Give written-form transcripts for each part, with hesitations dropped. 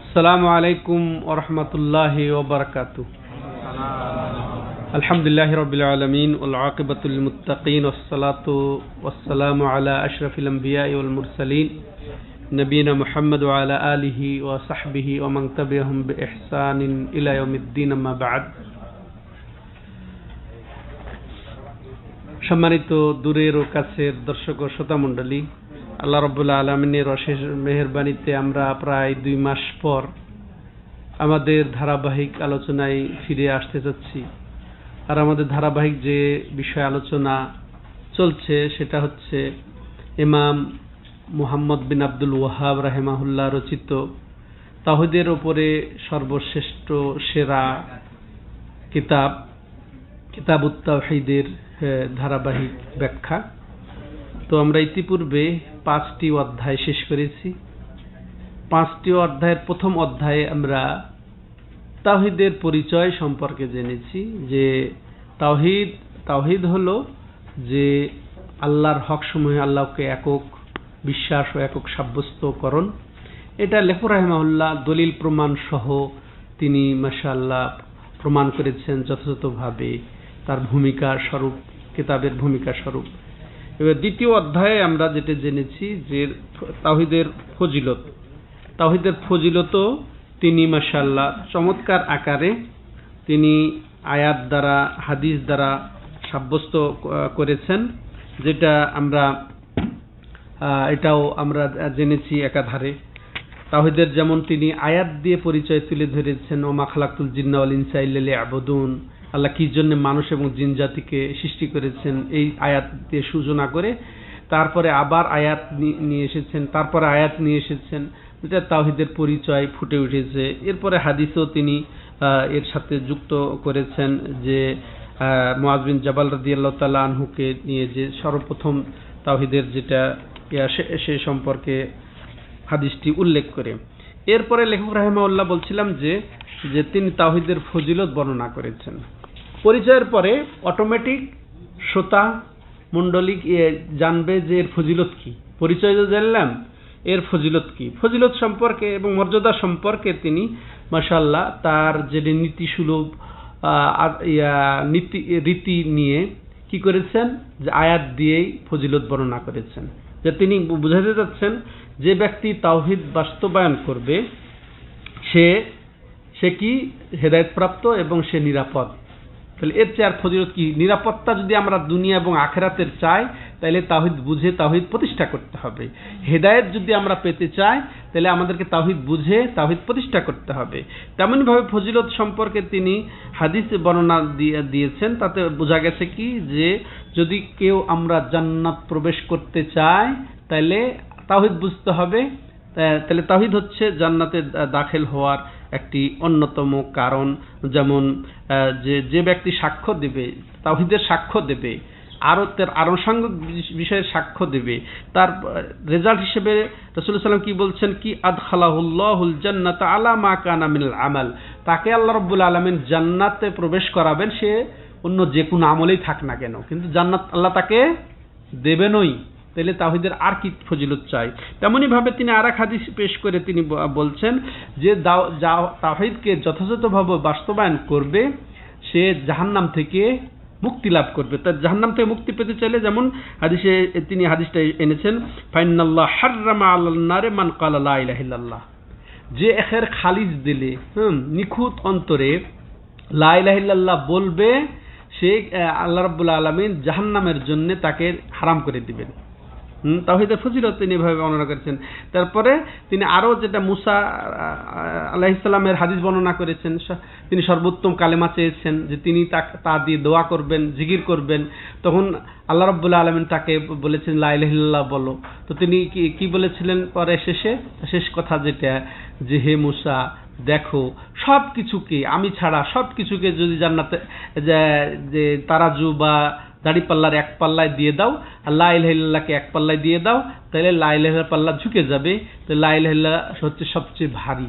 আসসালামু আলাইকুম ওয়া রাহমাতুল্লাহি ওয়া বারাকাতুহু। আলহামদুলিল্লাহি রাব্বিল আলামিন ওয়াল আকিবাতুল লিল মুত্তাকিন ওয়াস সালাতু ওয়াস সালামু আলা আশরাফিল আমবিয়াই ওয়াল মুরসালিন নবিয়িনা মুহাম্মদ ওয়া আলা আলিহি ওয়া সাহবিহি ওয়া মান তাবি'আহুম বিইহসানিন ইলা ইয়াউমিদ্দিন, আম্মা বা'দ। সম্মানিত দূরের ও কাছের দর্শক ও শ্রোতা মণ্ডলী, আল্লাহ রাব্বুল আলামিনের অশেষ মেহেরবানিতে আমরা প্রায় 2 মাস পর আমাদের ধারাবাহিক আলোচনায় ফিরে আসতে যাচ্ছি। আর আমাদের ধারাবাহিক যে বিষয় আলোচনা চলছে সেটা হচ্ছে ইমাম মুহাম্মদ বিন আব্দুল ওয়াহাব রাহিমাহুল্লাহ রচিত তাওহীদের উপরে সর্বশ্রেষ্ঠ সেরা কিতাব কিতাবুত তাওহীদের ধারাবাহিক ব্যাখ্যা। তো আমরা ইতিপূর্বে 5টি অধ্যায় শেষ করেছি। 5টি অধ্যায়ের প্রথম অধ্যায়ে আমরা তাওহীদের পরিচয় সম্পর্কে জেনেছি যে তাওহীদ হলো যে আল্লাহর হকসমূহে আল্লাহকে একক বিশ্বাস ও একক সাব্যস্তকরণ। এটা লেখক রাহিমাহুল্লাহ দলিল প্রমাণ সহ তিনি মাশাআল্লাহ প্রমাণ করেছেন যথাযথভাবে তার ভূমিকা স্বরূপ, কিতাবের ভূমিকা স্বরূপ। এবার দ্বিতীয় অধ্যায়ে আমরা যেটা জেনেছি যে তাওহীদের ফজিলত তিনি মাশাআল্লাহ চমৎকার আকারে তিনি আয়াত দ্বারা হাদিস দ্বারা সাব্যস্ত করেছেন, যেটা এটাও আমরা জেনেছি একাধারে। তাওহীদের যেমন তিনি আয়াত দিয়ে পরিচয় তুলে ধরেছেন, ওমা খালাকতুল জিন্না ওয়াল ইনসা ইল্লা লিয়াবুদুন, আল্লাহ কি জন্য মানুষ এবং জিন জাতিকে সৃষ্টি করেছেন এই আয়াত দিয়ে সূচনা করে, তারপরে আবার আয়াত নিয়ে এসেছেন, তারপরে আয়াত নিয়ে এসেছেন, এটা তাওহীদের পরিচয় ফুটে উঠেছে। এরপরে হাদিসও তিনি এর সাথে যুক্ত করেছেন যে মুআয বিন জাবাল রাদিয়াল্লাহু তাআলা আনহুকে নিয়ে যে সর্বপ্রথম তাওহীদের যেটা সে সম্পর্কে হাদিসটি উল্লেখ করে। এরপরে লেখক রাহিমাহুল্লাহ বলছিলাম যে তিনি তাওহীদের ফজিলত বর্ণনা করেছেন। পরিচয়ের পরে অটোমেটিক শ্রোতা মণ্ডলী জানবে যে এর ফজিলত কি। পরিচয় তো জানলাম, এর ফজিলত কি, ফজিলত সম্পর্কে এবং মর্যাদা সম্পর্কে তিনি মাশাআল্লাহ তার যে নীতিসুলভ রীতি নিয়ে কি করেছেন, যে আয়াত দিয়েই ফজিলত বর্ণনা করেছেন। যে তিনি বুঝাতে যাচ্ছেন যে ব্যক্তি তাওহীদ বাস্তবায়ন করবে সে কি হেদায়েত প্রাপ্ত এবং সে নিরাপদ। তাহলে এর চেয়ে আর ফজিলত কি? নিরাপত্তা যদি আমরা দুনিয়া এবং আখিরাতের চাই তাহলে তাওহীদ বুঝে তাওহীদ প্রতিষ্ঠা করতে হবে। হেদায়েত যদি আমরা পেতে চাই তাহলে আমাদেরকে তাওহীদ বুঝে তাওহীদ প্রতিষ্ঠা করতে হবে। তেমনি ভাবে ফজিলত সম্পর্কে তিনি হাদিসে বর্ণনা দিয়েছেন। তাতে বোঝা গেছে কি যে যদি কেউ আমরা জান্নাত প্রবেশ করতে চাই তাহলে তাওহীদ বুঝতে হবে। তাহলে তাওহীদ হচ্ছে জান্নাতে দাখিল হওয়ার একটি অন্যতম কারণ। যেমন যে ব্যক্তি সাক্ষ্য দেবে, তাওহীদের সাক্ষ্য দেবে, তার আনুষঙ্গিক বিষয়ের সাক্ষ্য দেবে, তার রেজাল্ট হিসেবে রাসূলুল্লাহ সাল্লাল্লাহু আলাইহি ওয়াসাল্লাম কি বলছেন, কি আদখালাহুল্লাহুল জান্নাতা আলা মা কানা মিনাল আমাল, তাকে আল্লাহ রাব্বুল আলামিন জান্নাতে প্রবেশ করাবেন সে অন্য যে কোনো আমলেই থাক না কেন, কিন্তু জান্নাত আল্লাহ তাকে দেবেনই। তাহলে তাওহীদের আর কি ফজিলত চাই। তেমনি ভাবে তিনি আরেক হাদিস পেশ করে তিনি বলছেন যে তাওহীদকে যথাযথভাবে বাস্তবায়ন করবে সে জাহান্নাম থেকে মুক্তি লাভ করবে। তার জাহান্নাম থেকে মুক্তি পেতে চাইলে যেমন তিনি হাদিসটা এনেছেন, ফাইনাল্লাহ হাররামা আলান নারে মান ক্বালা লা ইলাহা ইল্লাল্লাহ, যে এখের খালিজ দিলে নিখুঁত অন্তরে লা ইলাহা ইল্লাল্লাহ বলবে সে আল্লাহ রাব্বুল আলামিন জাহান্নামের জন্য তাকে হারাম করে দিবেন। তাওহীদের ফজিলত তিনি এভাবে বর্ণনা করেছেন। তারপরে তিনি আরো যেটা মুসা আলাইহিস সালামের হাদিস বর্ণনা করেছেন, তিনি সর্বোত্তম কালেমা চেয়েছেন যে তিনি তা দিয়ে দোয়া করবেন, জিকির করবেন। তখন আল্লাহ রাব্বুল আলামিন তাকে বলেছেন লা ইলাহা ইল্লাল্লাহ বলো। তো তিনি কি বলেছিলেন পরে শেষ কথা যেটা, যে হে মুসা দেখো সবকিছুকে আমি ছাড়া সবকিছুকে যদি জান্নাতে যে তারাজু বা দাড়িপাল্লার এক পাল্লায় দিয়ে দাও, আর লা ইলাহা ইল্লাল্লাহকে এক পাল্লায় দিয়ে দাও, তাহলে লা ইলাহা ইল্লাল্লাহ পাল্লা ঝুঁকে যাবে। তো লা ইলাহা ইল্লাল্লাহ হচ্ছে সবচেয়ে ভারী।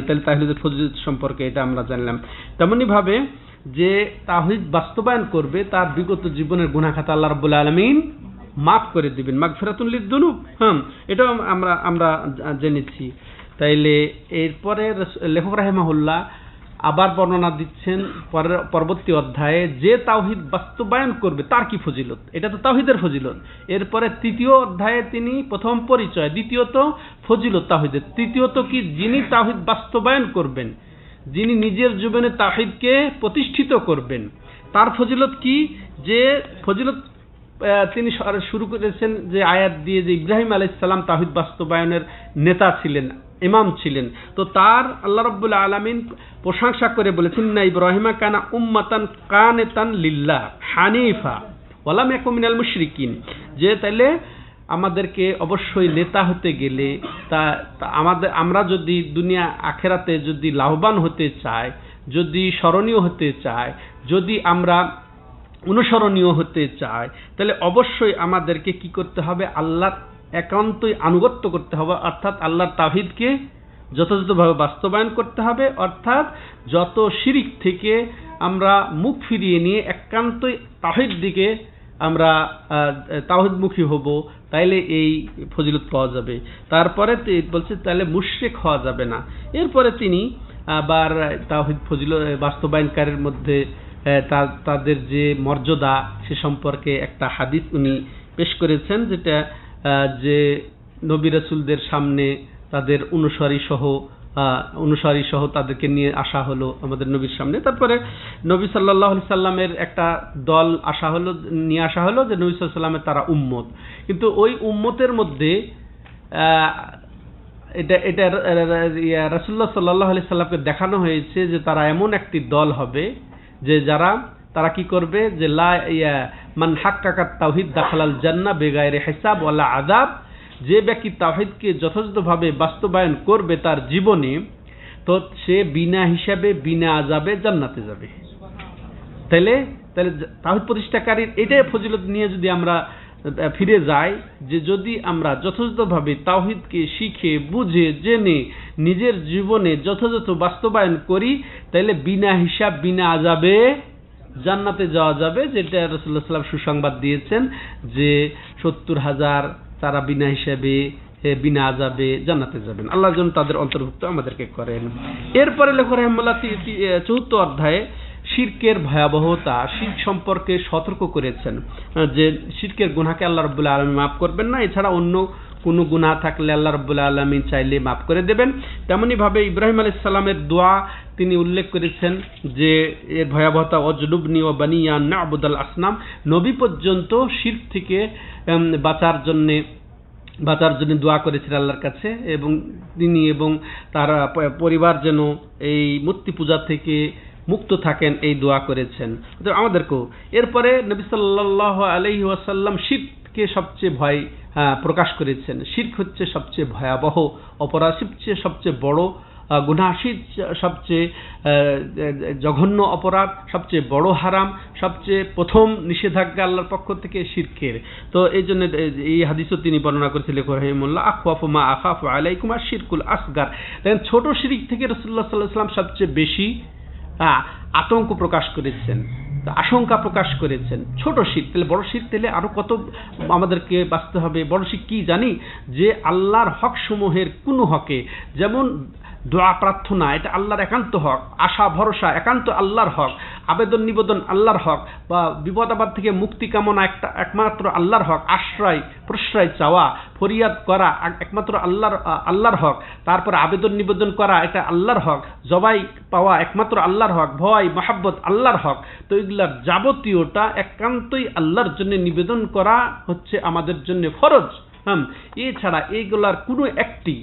তাহলে তাওহীদের ফজিলত সম্পর্কে এটা আমরা জানলাম। তেমনি ভাবে যে তাওহীদ বাস্তবায়ন করবে তার বিগত জীবনের গুনাহ খাতা আল্লাহ রাব্বুল আলামিন মাফ করে দিবেন, মাগফিরাতুন লিয-যুনুব। এটাও আমরা জেনেছি। তাইলে এরপরে লেখক রাহিমাহুল্লাহ আবার বর্ণনা দিচ্ছেন পরবর্তী অধ্যায়ে, যে তাওহীদ বাস্তবায়ন করবে তার কি ফজিলত। এটা তো তাওহীদের ফজিলত। এরপরে তৃতীয় অধ্যায়ে তিনি প্রথম পরিচয়, দ্বিতীয়ত ফজিলত তাওহীদের, তৃতীয়ত কি যিনি তাওহীদ বাস্তবায়ন করবেন, যিনি নিজের জীবনে তাওহীদকে প্রতিষ্ঠিত করবেন তার ফজিলত কি। যে ফজিলত তিনি শুরু করেছেন যে আয়াত দিয়ে, যে ইব্রাহিম আলাইহিস সালাম তাওহীদ বাস্তবায়নের নেতা ছিলেন, ইমাম ছিলেন। তো তার আল্লাহ রাব্বুল আলামিন প্রশংসা করে বলেছেন, না ইব্রাহিমা কানা উম্মাতান কানিতান লিল্লাহ হানিফা ওয়া লাম ইয়াকুন মিনাল মুশরিকিন। যে তাইলে আমাদেরকে অবশ্যই নেতা হতে গেলে আমরা যদি দুনিয়া আখেরাতে যদি লাভবান হতে চাই, যদি স্মরণীয় হতে চাই, যদি আমরা অনুসরণীয় হতে চাই, তাহলে অবশ্যই আমাদেরকে কি করতে হবে, আল্লাহর একান্তই আনুগত্য করতে হবে, অর্থাৎ আল্লাহর তাওহীদকে যথাযথভাবে বাস্তবায়ন করতে হবে। অর্থাৎ যত শিরিক থেকে আমরা মুখ ফিরিয়ে নিয়ে একান্তই তাওহীদ দিকে আমরা তাওহীদমুখী হব, তাইলে এই ফজিলত পাওয়া যাবে। তারপরে বলছে তাহলে মুশরিক হওয়া যাবে না। এরপরে তিনি আবার তাওহীদ ফজিলত বাস্তবায়নকারীর মধ্যে তাদের যে মর্যাদা সে সম্পর্কে একটা হাদিস উনি পেশ করেছেন, যেটা যে নবী রাসূলদের সামনে তাদের অনুসারী সহ তাদেরকে নিয়ে আসা হলো আমাদের নবীর সামনে। তারপরে নবী সাল্লাল্লাহু আলাইহি সাল্লামের একটা দল নিয়ে আসা হলো, যে নবী সাল্লাল্লাহু আলাইহি সাল্লামের তারা উম্মত। কিন্তু ওই উম্মতের মধ্যে এটা রাসূলুল্লাহ সাল্লাল্লাহু আলাইহি সাল্লামকে দেখানো হয়েছে যে তারা এমন একটি দল হবে যে তারা কি করবে, যে মান হাক্কাকাত তাওহীদ দাখালাল জান্নাহ বিগাইরি হিসাব ওয়ালা আযাব। যে ব্যক্তি তাওহীদকে যথাযথভাবে বাস্তবায়ন করবে তার জীবনে, তো সে বিনা হিসাবে বিনা আযাবে জান্নাতে যাবে। তাহলে তাওহীদ প্রতিষ্ঠাকারীর এটাই ফজিলত নিয়ে যদি আমরা ফিরে যাই, যে যদি আমরা যথাযথভাবে তাওহীদকে শিখে বুঝে জেনে নিজের জীবনে যথাযথ বাস্তবায়ন করি, তাহলে বিনা হিসাব বিনা আযাবে জান্নাতে যাওয়া যাবে। যেটা রাসূলুল্লাহ সাল্লাল্লাহু আলাইহি ওয়াসাল্লাম সুসংবাদ দিয়েছেন যে ৭০,০০০ তারা বিনা হিসাবে বিনা আযাবে জান্নাতে যাবেন। আল্লাহ যেন তাদের অন্তর্ভুক্ত আমাদেরকে করেন। এরপরে লেখক রাহিমাহুল্লাহ ৪র্থ অধ্যায়ে শিরকের ভয়াবহতা, শিরক সম্পর্কে সতর্ক করেছেন, যে শিরকের গুনাহকে আল্লাহ রাব্বুল আলামিন মাফ করবেন না, এছাড়া অন্য কোনো গুনাহ থাকলে আল্লাহ রাব্বুল আলামিন চাইলে মাফ করে দেবেন। তেমনি ভাবে ইব্রাহিম আলাইহিস সালামের দোয়া তিনি উল্লেখ করেছেন যে এর ভয়াবহতা, ওয়াজনুবনি ওয়া বানিয়া না'বুদাল আসনাম। নবী পর্যন্ত শিরক থেকে বাঁচার জন্য দোয়া করেছেন আল্লাহর কাছে, এবং তিনি এবং তার পরিবার যেন এই মূর্তি পূজা থেকে মুক্ত থাকেন, এই দোয়া করেছেন আমাদেরকেও। এরপরে নবী সাল্লাল্লাহু আলাইহি ওয়াসাল্লাম শিরককে সবচেয়ে ভয় প্রকাশ করেছেন। শিরক হচ্ছে সবচেয়ে ভয়াবহ অপরাধ, সবচেয়ে বড় গুনাহ, সবচেয়ে জঘন্য অপরাধ, সবচেয়ে বড় হারাম, সবচেয়ে প্রথম নিষেধাজ্ঞা আল্লাহর পক্ষ থেকে শিরকের। তো এই জন্য এই হাদিসও তিনি বর্ণনা করেছিলেন লেখক রাহিমাহুল্লাহ, আখওয়াফু মা আখাফু আলাইকুম আশ-শিরকুল আসগার। দেখেন ছোট শিরক থেকে রাসূলুল্লাহ সাল্লাল্লাহু আলাইহি ওয়াসাল্লাম সবচেয়ে বেশি আতঙ্ক প্রকাশ করেছেন, আশঙ্কা প্রকাশ করেছেন। ছোট শিরক, তাহলে বড় শিরক তাহলে আরো কত আমাদেরকে বাঁচতে হবে। বড় শিরক কি জানি, যে আল্লাহর হক সমূহের কোনো হকে, যেমন দোয়া প্রার্থনা, এটা আল্লাহর একান্ত হক, আশা ভরসা একান্ত আল্লাহর হক, আবেদন নিবেদন আল্লাহর হক, বা বিপদ আপদ থেকে মুক্তি কামনা একমাত্র আল্লাহর হক, আশ্রয় প্রশ্রয় চাওয়া, ফরিয়াদ করা একমাত্র আল্লাহর হক, তারপর আবেদন নিবেদন করা এটা আল্লাহর হক, জবাই পাওয়া একমাত্র আল্লাহর হক, ভয় মহাব্বত আল্লাহর হক। তো এগুলার যাবতীয়টা একান্তই আল্লাহর জন্য নিবেদন করা হচ্ছে আমাদের জন্য ফরজ। এছাড়া এইগুলার কোনো একটি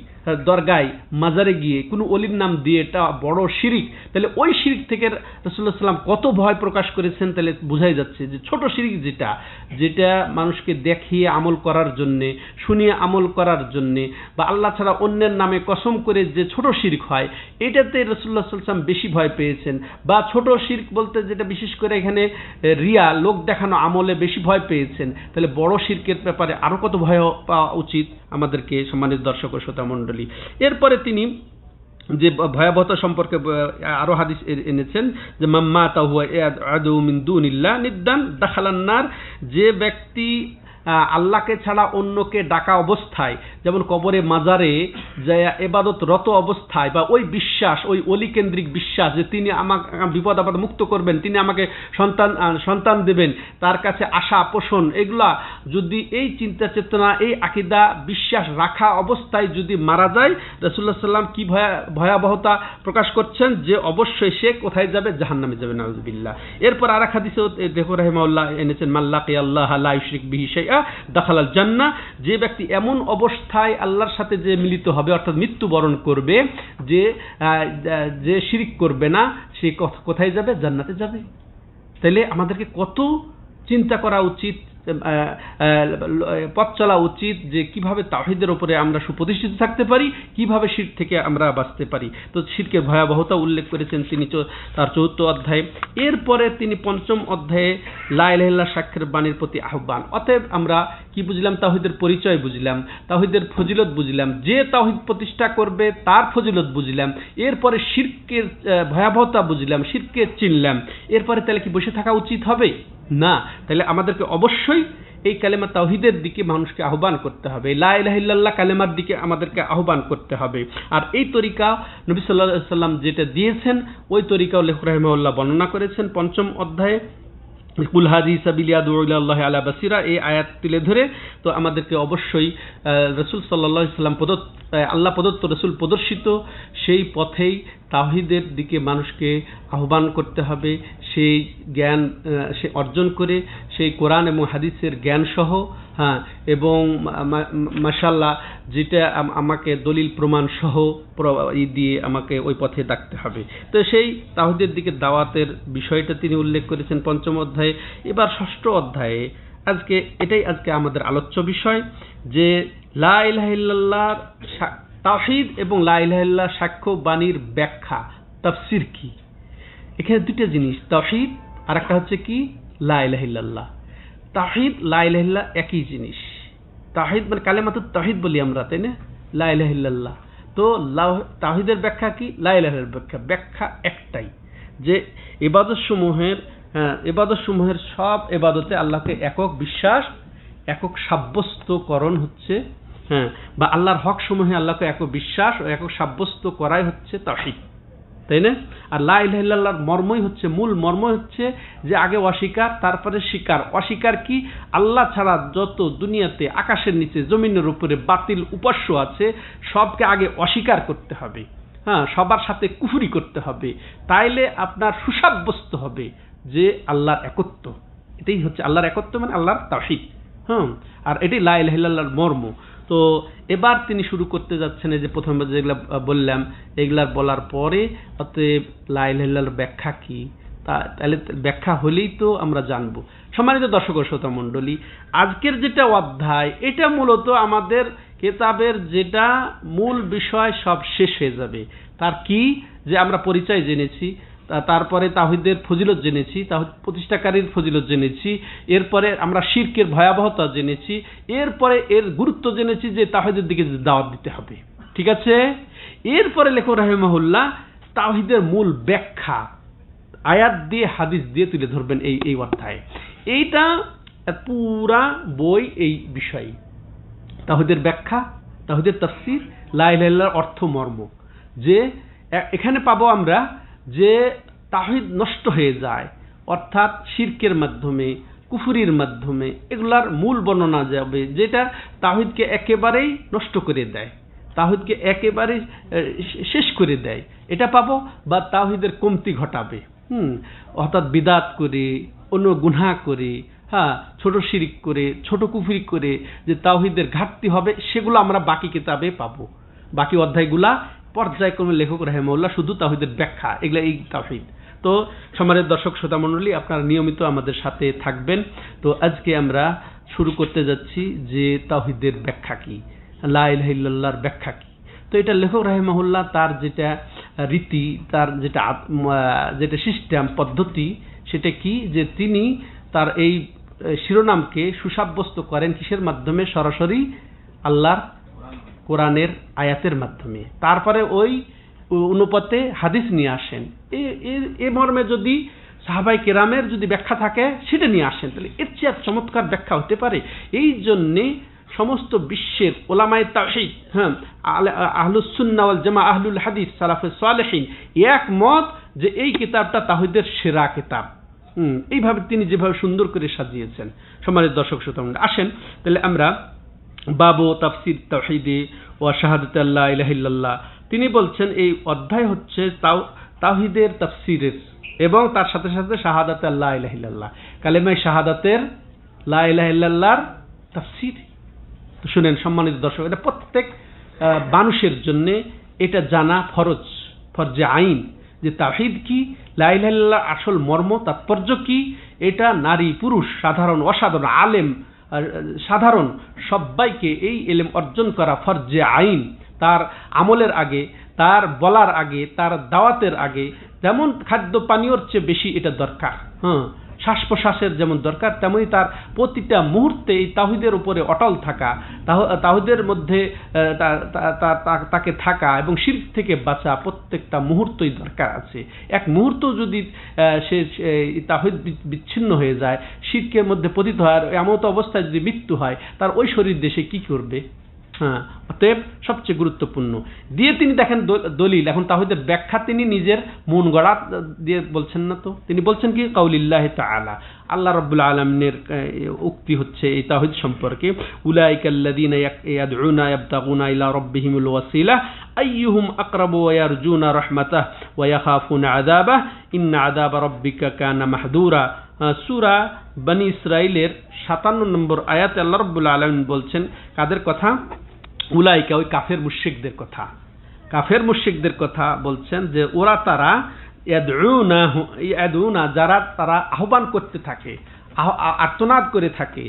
দরগায় মাজারে গিয়ে কোনো অলির নাম দিয়ে এটা বড় শিরিক। তাহলে ওই শিরিক থেকে রাসূলুল্লাহ সাল্লাম কত ভয় প্রকাশ করেছেন, তাহলে বোঝাই যাচ্ছে যে ছোট শিরিক যেটা মানুষকে দেখিয়ে আমল করার জন্যে, শুনিয়ে আমল করার জন্যে, বা আল্লাহ ছাড়া অন্যের নামে কসম করে যে ছোট শিরিক হয়, এটাতে রাসূলুল্লাহ সাল্লাল্লাহু আলাইহি ওয়াসাল্লাম বেশি ভয় পেয়েছেন। বা ছোট শিরিক বলতে যেটা বিশেষ করে এখানে রিয়া, লোক দেখানো আমলে বেশি ভয় পেয়েছেন, তাহলে বড় শিরকের ব্যাপারে আরো কত ভয় পাওয়া উচিত আমাদেরকে, সম্মানিত দর্শক ও শ্রোতা মণ্ডলী। এরপরে তিনি যে ভয়াবহতা সম্পর্কে আরো হাদিস এনেছেন, যে মাম্মা তাহুয়া ইয়াদউ মিন দুনিল্লাহ নিদ্দান দাখালান নার। যে ব্যক্তি আল্লাহকে ছাড়া অন্যকে ডাকা অবস্থায়, যেমন কবরে মাজারে যে ইবাদতরত অবস্থায়, বা ওই বিশ্বাস, ওই অলি কেন্দ্রিক বিশ্বাস যে তিনি আমাকে বিপদ আপদ মুক্ত করবেন, তিনি আমাকে সন্তান দেবেন, তার কাছে আশা পোষণ, এগুলা যদি এই চিন্তা চেতনা, এই আকীদা বিশ্বাস রাখা অবস্থায় যদি মারা যায়, রাসূলুল্লাহ সাল্লাম কি ভয়াবহতা প্রকাশ করছেন যে অবশ্যই সে কোথায় যাবে? জাহান্নামে যাবে, নাউযুবিল্লাহ। এরপর আরেক হাদিসে দেখো রাহিমাহুল্লাহ এনেছেন, মাল্লাকি আল্লাহ লা ইউশরিক বিহি শাইআ দাখালাল জান্নাহ, যে ব্যক্তি এমন অবস্থায় আল্লাহর সাথে যে মিলিত হবে, অর্থাৎ মৃত্যুবরণ করবে, যে শিরক করবে না, সে কোথায় যাবে? জান্নাতে যাবে। তাহলে আমাদেরকে কত চিন্তা করা উচিত, পথ চলা উচিত যে কিভাবে তাওহীদের উপরে আমরা সুপ্রতিষ্ঠিত থাকতে পারি, কিভাবে শিরক থেকে আমরা বাঁচতে পারি। তো শিরকের ভয়াবহতা উল্লেখ করেছেন তিনি তার ৪র্থ অধ্যায়ে। এরপরে তিনি ৫ম অধ্যায়ে লা ইলাহা ইল্লাল্লাহ সাক্ষ্যের বাণীর প্রতি আহ্বান। অতএব আমরা কি বুঝলাম? তাওহীদের পরিচয় বুঝলাম, তাওহীদের ফজিলত বুঝলাম, যে তাওহীদ প্রতিষ্ঠা করবে তার ফজিলত বুঝলাম, এরপরে শিরকের ভয়াবহতা বুঝলাম, শিরককে চিনলাম। এরপরে তাহলে কি বসে থাকা উচিত হবে? না, তাহলে আমাদেরকে অবশ্যই এই কালেমা তাওহীদের দিকে মানুষকে আহ্বান করতে হবে, লা ইলাহা ইল্লাল্লাহ কালেমার দিকে আমাদেরকে আহ্বান করতে হবে। আর এই তরিকা নবী সাল্লাল্লাহু আলাইহি ওয়াসাল্লাম যেটা দিয়েছেন, ওই তরিকাও লেখক রাহিমাহুল্লাহ বর্ণনা করেছেন ৫ম অধ্যায়ে, কুল হাযিহি সাবিলি আদউ ইলাল্লাহি আলা বাসীরা, এই আয়াত তুলে ধরে। তো আমাদেরকে অবশ্যই রাসূল সাল্লাল্লাহু আলাইহি ওয়াসাল্লাম আল্লাহ প্রদত্ত, রাসূল প্রদর্শিত সেই পথেই তাওহীদের দিকে মানুষকে আহ্বান করতে হবে। সেই জ্ঞান সে অর্জন করে, সেই কোরআন এবং হাদিসের জ্ঞান সহ, এবং মাশাআল্লাহ যেটা আমাকে দলিল প্রমাণ সহ দিয়ে আমাকে ওই পথে ডাকতে হবে। তো সেই তাওহীদের দিকে দাওয়াতের বিষয়টা তিনি উল্লেখ করেছেন ৫ম অধ্যায়ে। এবার ৬ষ্ঠ অধ্যায়ে এটাই আজকে আমাদের আলোচ্য বিষয়, যে লা ইলাহা ইল্লাল্লাহ তাওহীদ এবং লা ইলাহা ইল্লাল্লাহ সাক্ষ্য বাণীর ব্যাখ্যা, তাফসীর কি। এখানে দুটো জিনিস, তাওহীদ আর একটা হচ্ছে কি লা ইলাহা ইল্লাল্লাহ। তাওহীদ লা ইলাহা ইল্লাল্লাহ একই জিনিস। তাওহীদ মানে কালেমাতুত তাওহীদ বলি আমরা, তাই না? লা ইলাহা ইল্লাল্লাহ। তো তাওহীদের ব্যাখ্যা কি? লা ইলাহার ব্যাখ্যা একটাই, যে ইবাদতসমূহের সব ইবাদতে আল্লাহকে একক বিশ্বাস, একক সাব্যস্তকরণ হচ্ছে, বা আল্লাহর হক সমূহে আল্লাহকে একক বিশ্বাস ও একক সাব্যস্ত করাই হচ্ছে তাওহীদ, তাই না? আর লা ইলাহা ইল্লাল্লাহর মর্মই হচ্ছে, মূল মর্ম হচ্ছে যে আগে অস্বীকার, তারপরে স্বীকার। অস্বীকার কি? আল্লাহ ছাড়া যত দুনিয়াতে আকাশের নিচে জমিনের উপরে বাতিল উপাস্য আছে, সবকে আগে অস্বীকার করতে হবে, সবার সাথে কুফরি করতে হবে, তাইলে আপনার সুসাব্যস্ত হবে যে আল্লাহর একত্ব। এটাই হচ্ছে আল্লাহর একত্ব, মানে আল্লাহর তাওহীদ। আর এটাই লা ইলাহা ইল্লাল্লাহর মর্ম। তো এবার তিনি শুরু করতে যাচ্ছেন, এই যে প্রথমে যেগুলা বললাম, এগুলার বলার পরে অতএব লা ইলাহা ইল্লাল্লাহর ব্যাখ্যা কি, তাহলে ব্যাখ্যা হলেই তো আমরা জানবো। সম্মানিত দর্শক ও শ্রোতা মণ্ডলী, আজকের যেটা অধ্যায়, এটা মূলত আমাদের কিতাবের যেটা মূল বিষয় সব শেষ হয়ে যাবে। তার কি? যে আমরা পরিচয় জেনেছি, তারপরে তাওহীদের ফজিলত জেনেছি, তাওহীদ প্রতিষ্ঠাকারীর ফজিলত জেনেছি, এরপরে আমরা শিরকের ভয়াবহতা জেনেছি, এরপরে এর গুরুত্ব জেনেছি যে তাওহীদের দিকে দাওয়াত দিতে হবে, ঠিক আছে? এরপরে লেখক রাহিমাহুল্লাহ তাওহীদের মূল ব্যাখ্যা আয়াত দিয়ে, হাদিস দিয়ে তুলে ধরবেন এই অধ্যায়ে। এইটা পুরা বই এই বিষয়, তাওহীদের ব্যাখ্যা, তাওহীদের তাফসীর, লা ইলাহা ইল্লাল্লাহর অর্থ মর্ম। যে এখানে পাবো আমরা যে তাওহীদ নষ্ট হয়ে যায়, অর্থাৎ শিরকের মাধ্যমে, কুফরির মাধ্যমে, এগুলার মূল বর্ণনা যাবে, যেটা তাওহীদকে একেবারেই নষ্ট করে দেয়, তাওহীদকে একেবারে শেষ করে দেয়, এটা পাবো। বা তাওহীদের কমতি ঘটাবে, অর্থাৎ বিদআত করে, অন্য গুনাহ করে, ছোট শিরক করে, ছোট কুফরি করে যে তাওহীদের ঘাটতি হবে, সেগুলো আমরা বাকি কিতাবে পাবো। বাকি অধ্যায়গুলা পর্যায়ক্রমে লেখক রাহিমাহুল্লাহ শুধু তাওহীদের ব্যাখ্যা, এগুলা এই তাওহীদ। তো সম্মানিত দর্শক শ্রোতা মণ্ডলী, আপনারা নিয়মিত আমাদের সাথে থাকবেন। তো আজকে আমরা শুরু করতে যাচ্ছি যে তাওহীদের ব্যাখ্যা কি, লা ইলাহা ইল্লাল্লাহর ব্যাখ্যা কি। তো এটা লেখক রাহিমাহুল্লাহ তার যেটা রীতি, তার যেটা সিস্টেম, পদ্ধতি, সেটা কি, যে তিনি তার এই শিরোনামকে সুসাব্যস্ত করেন কিসের মাধ্যমে? সরাসরি আল্লাহর কোরআনের আয়াতের মাধ্যমে। তারপরে ওই অনুপাতে হাদিস নিয়ে আসেন। এ মর্মে যদি সাহাবায়ে কেরামের যদি ব্যাখ্যা থাকে সেটা নিয়ে আসেন, তাহলে এর চেয়ে আর চমৎকার ব্যাখ্যা হতে পারে? এই জন্যে সমস্ত বিশ্বের ওলামায়ে তাওহীদ, হ্যাঁ, আহলুস সুন্নাহ ওয়াল জামাআহ, আহলুল হাদিস, সালাফে সালেহিন একমত যে এই কিতাবটা তাওহীদের সেরা কিতাব। এইভাবে তিনি যেভাবে সুন্দর করে সাজিয়েছেন। সম্মানিত দর্শক শ্রোতা, আসেন তাহলে আমরা বাবু তাফসির তাওহীদে ওয়া শাহাদাতি আল্লা ইলাহা ইল্লাল্লাহ, তিনি বলছেন এই অধ্যায় হচ্ছে তাওহীদের তাফসিরের এবং তার সাথে সাথে শাহাদাতে আল্লাহ ইলাহা ইল্লাল্লাহ, কালেমায়ে শাহাদাতের লা ইলাহা ইল্লাল্লাহর তাফসির। তো শুনেন সম্মানিত দর্শক, এটা প্রত্যেক মানুষের জন্য এটা জানা ফরজে আইন, যে তাওহীদ কি, লা ইলাহা ইল্লাল্লাহ আসল মর্ম তাৎপর্য কি, এটা নারী পুরুষ সাধারণ অসাধারণ আলেম সাধারণ সবাইকে এই ইলম অর্জন করা ফরজে আইন। তার আমলের আগে, তার বলার আগে, তার দাওয়াতের আগে যেমন খাদ্য পানীয়র চেয়ে বেশি এটা দরকার, শ্বাস প্রশ্বাসের যেমন দরকার, তেমনি তার প্রতিটা মুহূর্তে এই তাওহীদের উপরে অটল থাকা, তাওহীদের মধ্যে তাকে থাকা এবং শিরক থেকে বাঁচা প্রত্যেকটা মুহূর্তই দরকার আছে। এক মুহূর্ত যদি সে তাওহীদ বিচ্ছিন্ন হয়ে যায়, শিরকের মধ্যে পতিত হয়, এমন অবস্থায় যদি মৃত্যু হয়, তার ওই শরীর দেশে কি করবে? অতএব সবচেয়ে গুরুত্বপূর্ণ দিয়ে তিনি দেখেন দলিল। এখন তাওহীদের ব্যাখ্যা তিনি নিজের মন গড়া দিয়ে বলছেন না, তো তিনি বলছেন কি, কাউলিল্লাহি তাআলা, আল্লাহ রাব্বুল আলামিনের উক্তি হচ্ছে এই তাওহীদ সম্পর্কে, উলাইকাল্লাযীনা ইয়াদউনা ইয়াবতাগুনা ইলা রাব্বিহিমুল ওয়াসিলা আইয়ুহুম আকরাবু ওয়া ইয়ারজুনা রাহমাতাহু ওয়া ইয়াখাফুনা আযাবাহু ইন্না আযাবা রাব্বিকা কানা মাহদুরা। সূরা বনী ইসরাঈলের 57 নম্বর আয়াতে আল্লাহ রাব্বুল আলামিন বলছেন কাদের কথা? উলাইকা, ওই কাফের মুশরিকদের কথা বলছেন, যে ওরা তারা ইয়াদউনা যারা তারা আহ্বান করতে থাকে, আর্তনাদ করে থাকে,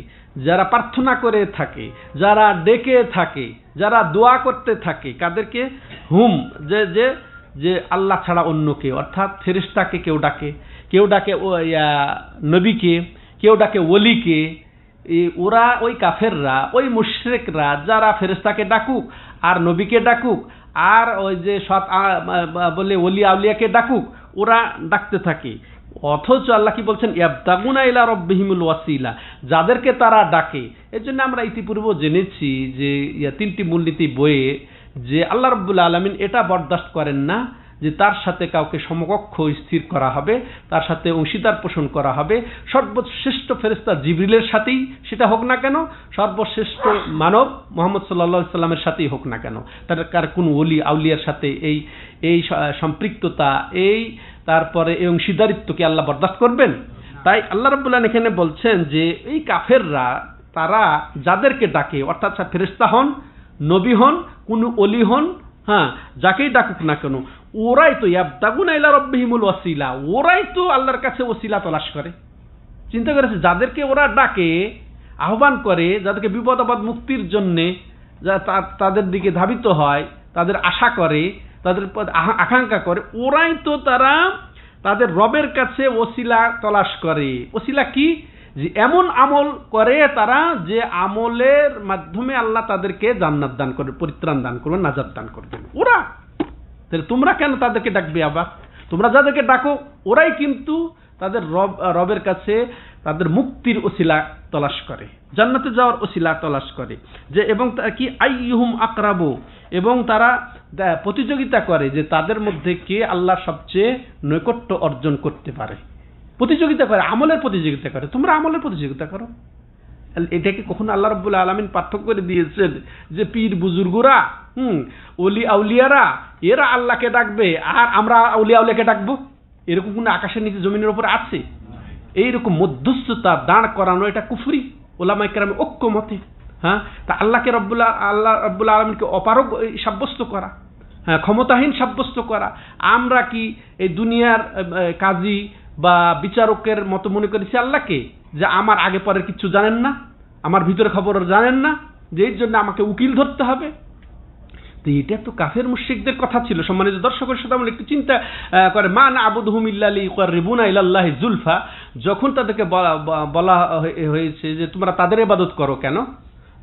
যারা প্রার্থনা করে থাকে, যারা ডেকে থাকে, যারা দোয়া করতে থাকে, কাদেরকে? হুম, যে আল্লাহ ছাড়া অন্য কে, অর্থাৎ ফেরেশতাকে কেউ ডাকে নবীকে, কেউ ডাকে ওলিকে। ওরা ওই কাফেররা, ওই মুশরিকরা যারা ফেরেশতাকে ডাকুক আর নবীকে ডাকুক আর ওই যে সৎ বলে ওলি আউলিয়াকে ডাকুক, ওরা ডাকতে থাকে। অথচ আল্লাহ কি বলছেন? ইয়াবতাগুনা ইলা রাব্বিহিমুল ওয়াসিলা, যাদেরকে তারা ডাকে। এর জন্য আমরা ইতিপূর্বে জেনেছি যে 3টি মূলনীতি বইয়ে যে আল্লাহ রাব্বুল আলামিন এটা বরদাস্ত করেন না যে তার সাথে কাউকে সমকক্ষ স্থির করা হবে, তার সাথে অংশীদার পোষণ করা হবে। সর্বশ্রেষ্ঠ ফেরেশতা জিবরিলের সাথেই সেটা হোক না কেন, সর্বশ্রেষ্ঠ মানব মুহাম্মদ সাল্লাল্লাহু আলাইহি সাল্লামের সাথেই হোক না কেন, তার কোন ওলি আউলিয়ার সাথে এই সম্পৃক্ততা, তারপরে এই অংশীদারিত্বকে আল্লাহ বরদাস্ত করবেন? তাই আল্লাহ রাব্বুল আলামিন এখানে বলছেন যে এই কাফেররা তারা যাদেরকে ডাকে, অর্থাৎ ফেরেশতা হন, নবী হন, কোন ওলি হন, যাকেই ডাকুক না কেন, ওরাই তো ইয়াবতাগুনা ইলা রাব্বিহিমুল ওয়াসিলা, ওরাই তো আল্লাহর কাছে ওসিলা তলাশ করে। চিন্তা করেছে, যাদেরকে ওরা ডাকে, আহ্বান করে, যাদেরকে বিপদ আপদ মুক্তির জন্যে তাদের দিকে ধাবিত হয়, তাদের আশা করে, তাদের আকাঙ্ক্ষা করে, ওরাই তো তারা তাদের রবের কাছে ওসিলা তলাশ করে। ওসিলা কি? যে এমন আমল করে তারা, যে আমলের মাধ্যমে আল্লাহ তাদেরকে জান্নাত দান করবে, পরিত্রাণ দান করবেন, নাজাত দান করবেন। ওরা তাহলে তোমরা কেন তাদেরকে ডাকবে? আবার তোমরা যাদেরকে ডাকো ওরাই কিন্তু তাদের রবের কাছে তাদের মুক্তির ওসিলা তলাশ করে, জান্নাতে যাওয়ার ওসিলা তলাশ করে। যে এবং কি আইয়ুহুম আকরাবু, এবং তারা প্রতিযোগিতা করে যে তাদের মধ্যে কে আল্লাহ সবচেয়ে নৈকট্য অর্জন করতে পারে। প্রতিযোগিতা করে, আমলের প্রতিযোগিতা করে। তোমরা আমলের প্রতিযোগিতা করো। এটাকে কখনো আল্লাহ রাব্বুল আলামিন পার্থক্য করে দিয়েছেন যে পীর বুজুর্গরা, ওলি আউলিয়ারা এরা আল্লাহকে ডাকবে আর আমরা ওলি আউলিয়াকে ডাকবো? এরকম কোন আকাশের নিচে জমিনের উপরে আছে? এইরকম মধ্যস্থতা দাঁড় করানো এটা কুফরি, ওলামায়ে কেরামের ঐক্যমতে। তা আল্লাহ রাব্বুল আলামিনকে অপারগ সাব্যস্ত করা, ক্ষমতাহীন সাব্যস্ত করা। আমরা কি এই দুনিয়ার কাজী বা বিচারকের মতো মনে করেছি আল্লাহকে, যে আমার আগে পরের কিছু জানেন না, আমার ভিতরে খবর জানেন না, যে এর জন্য আমাকে উকিল ধরতে হবে? তো এটা তো কাফের মুশরিকদের কথা ছিল। সম্মানিত দর্শকের সাথে আমরা একটু চিন্তা করে, মা না'বুদুহুম ইল্লা লিয়ুকাররিবুনা ইলাল্লাহি যুলফা, যখন তাদেরকে বলা হয়েছে যে তোমরা তাদের ইবাদত করো কেন,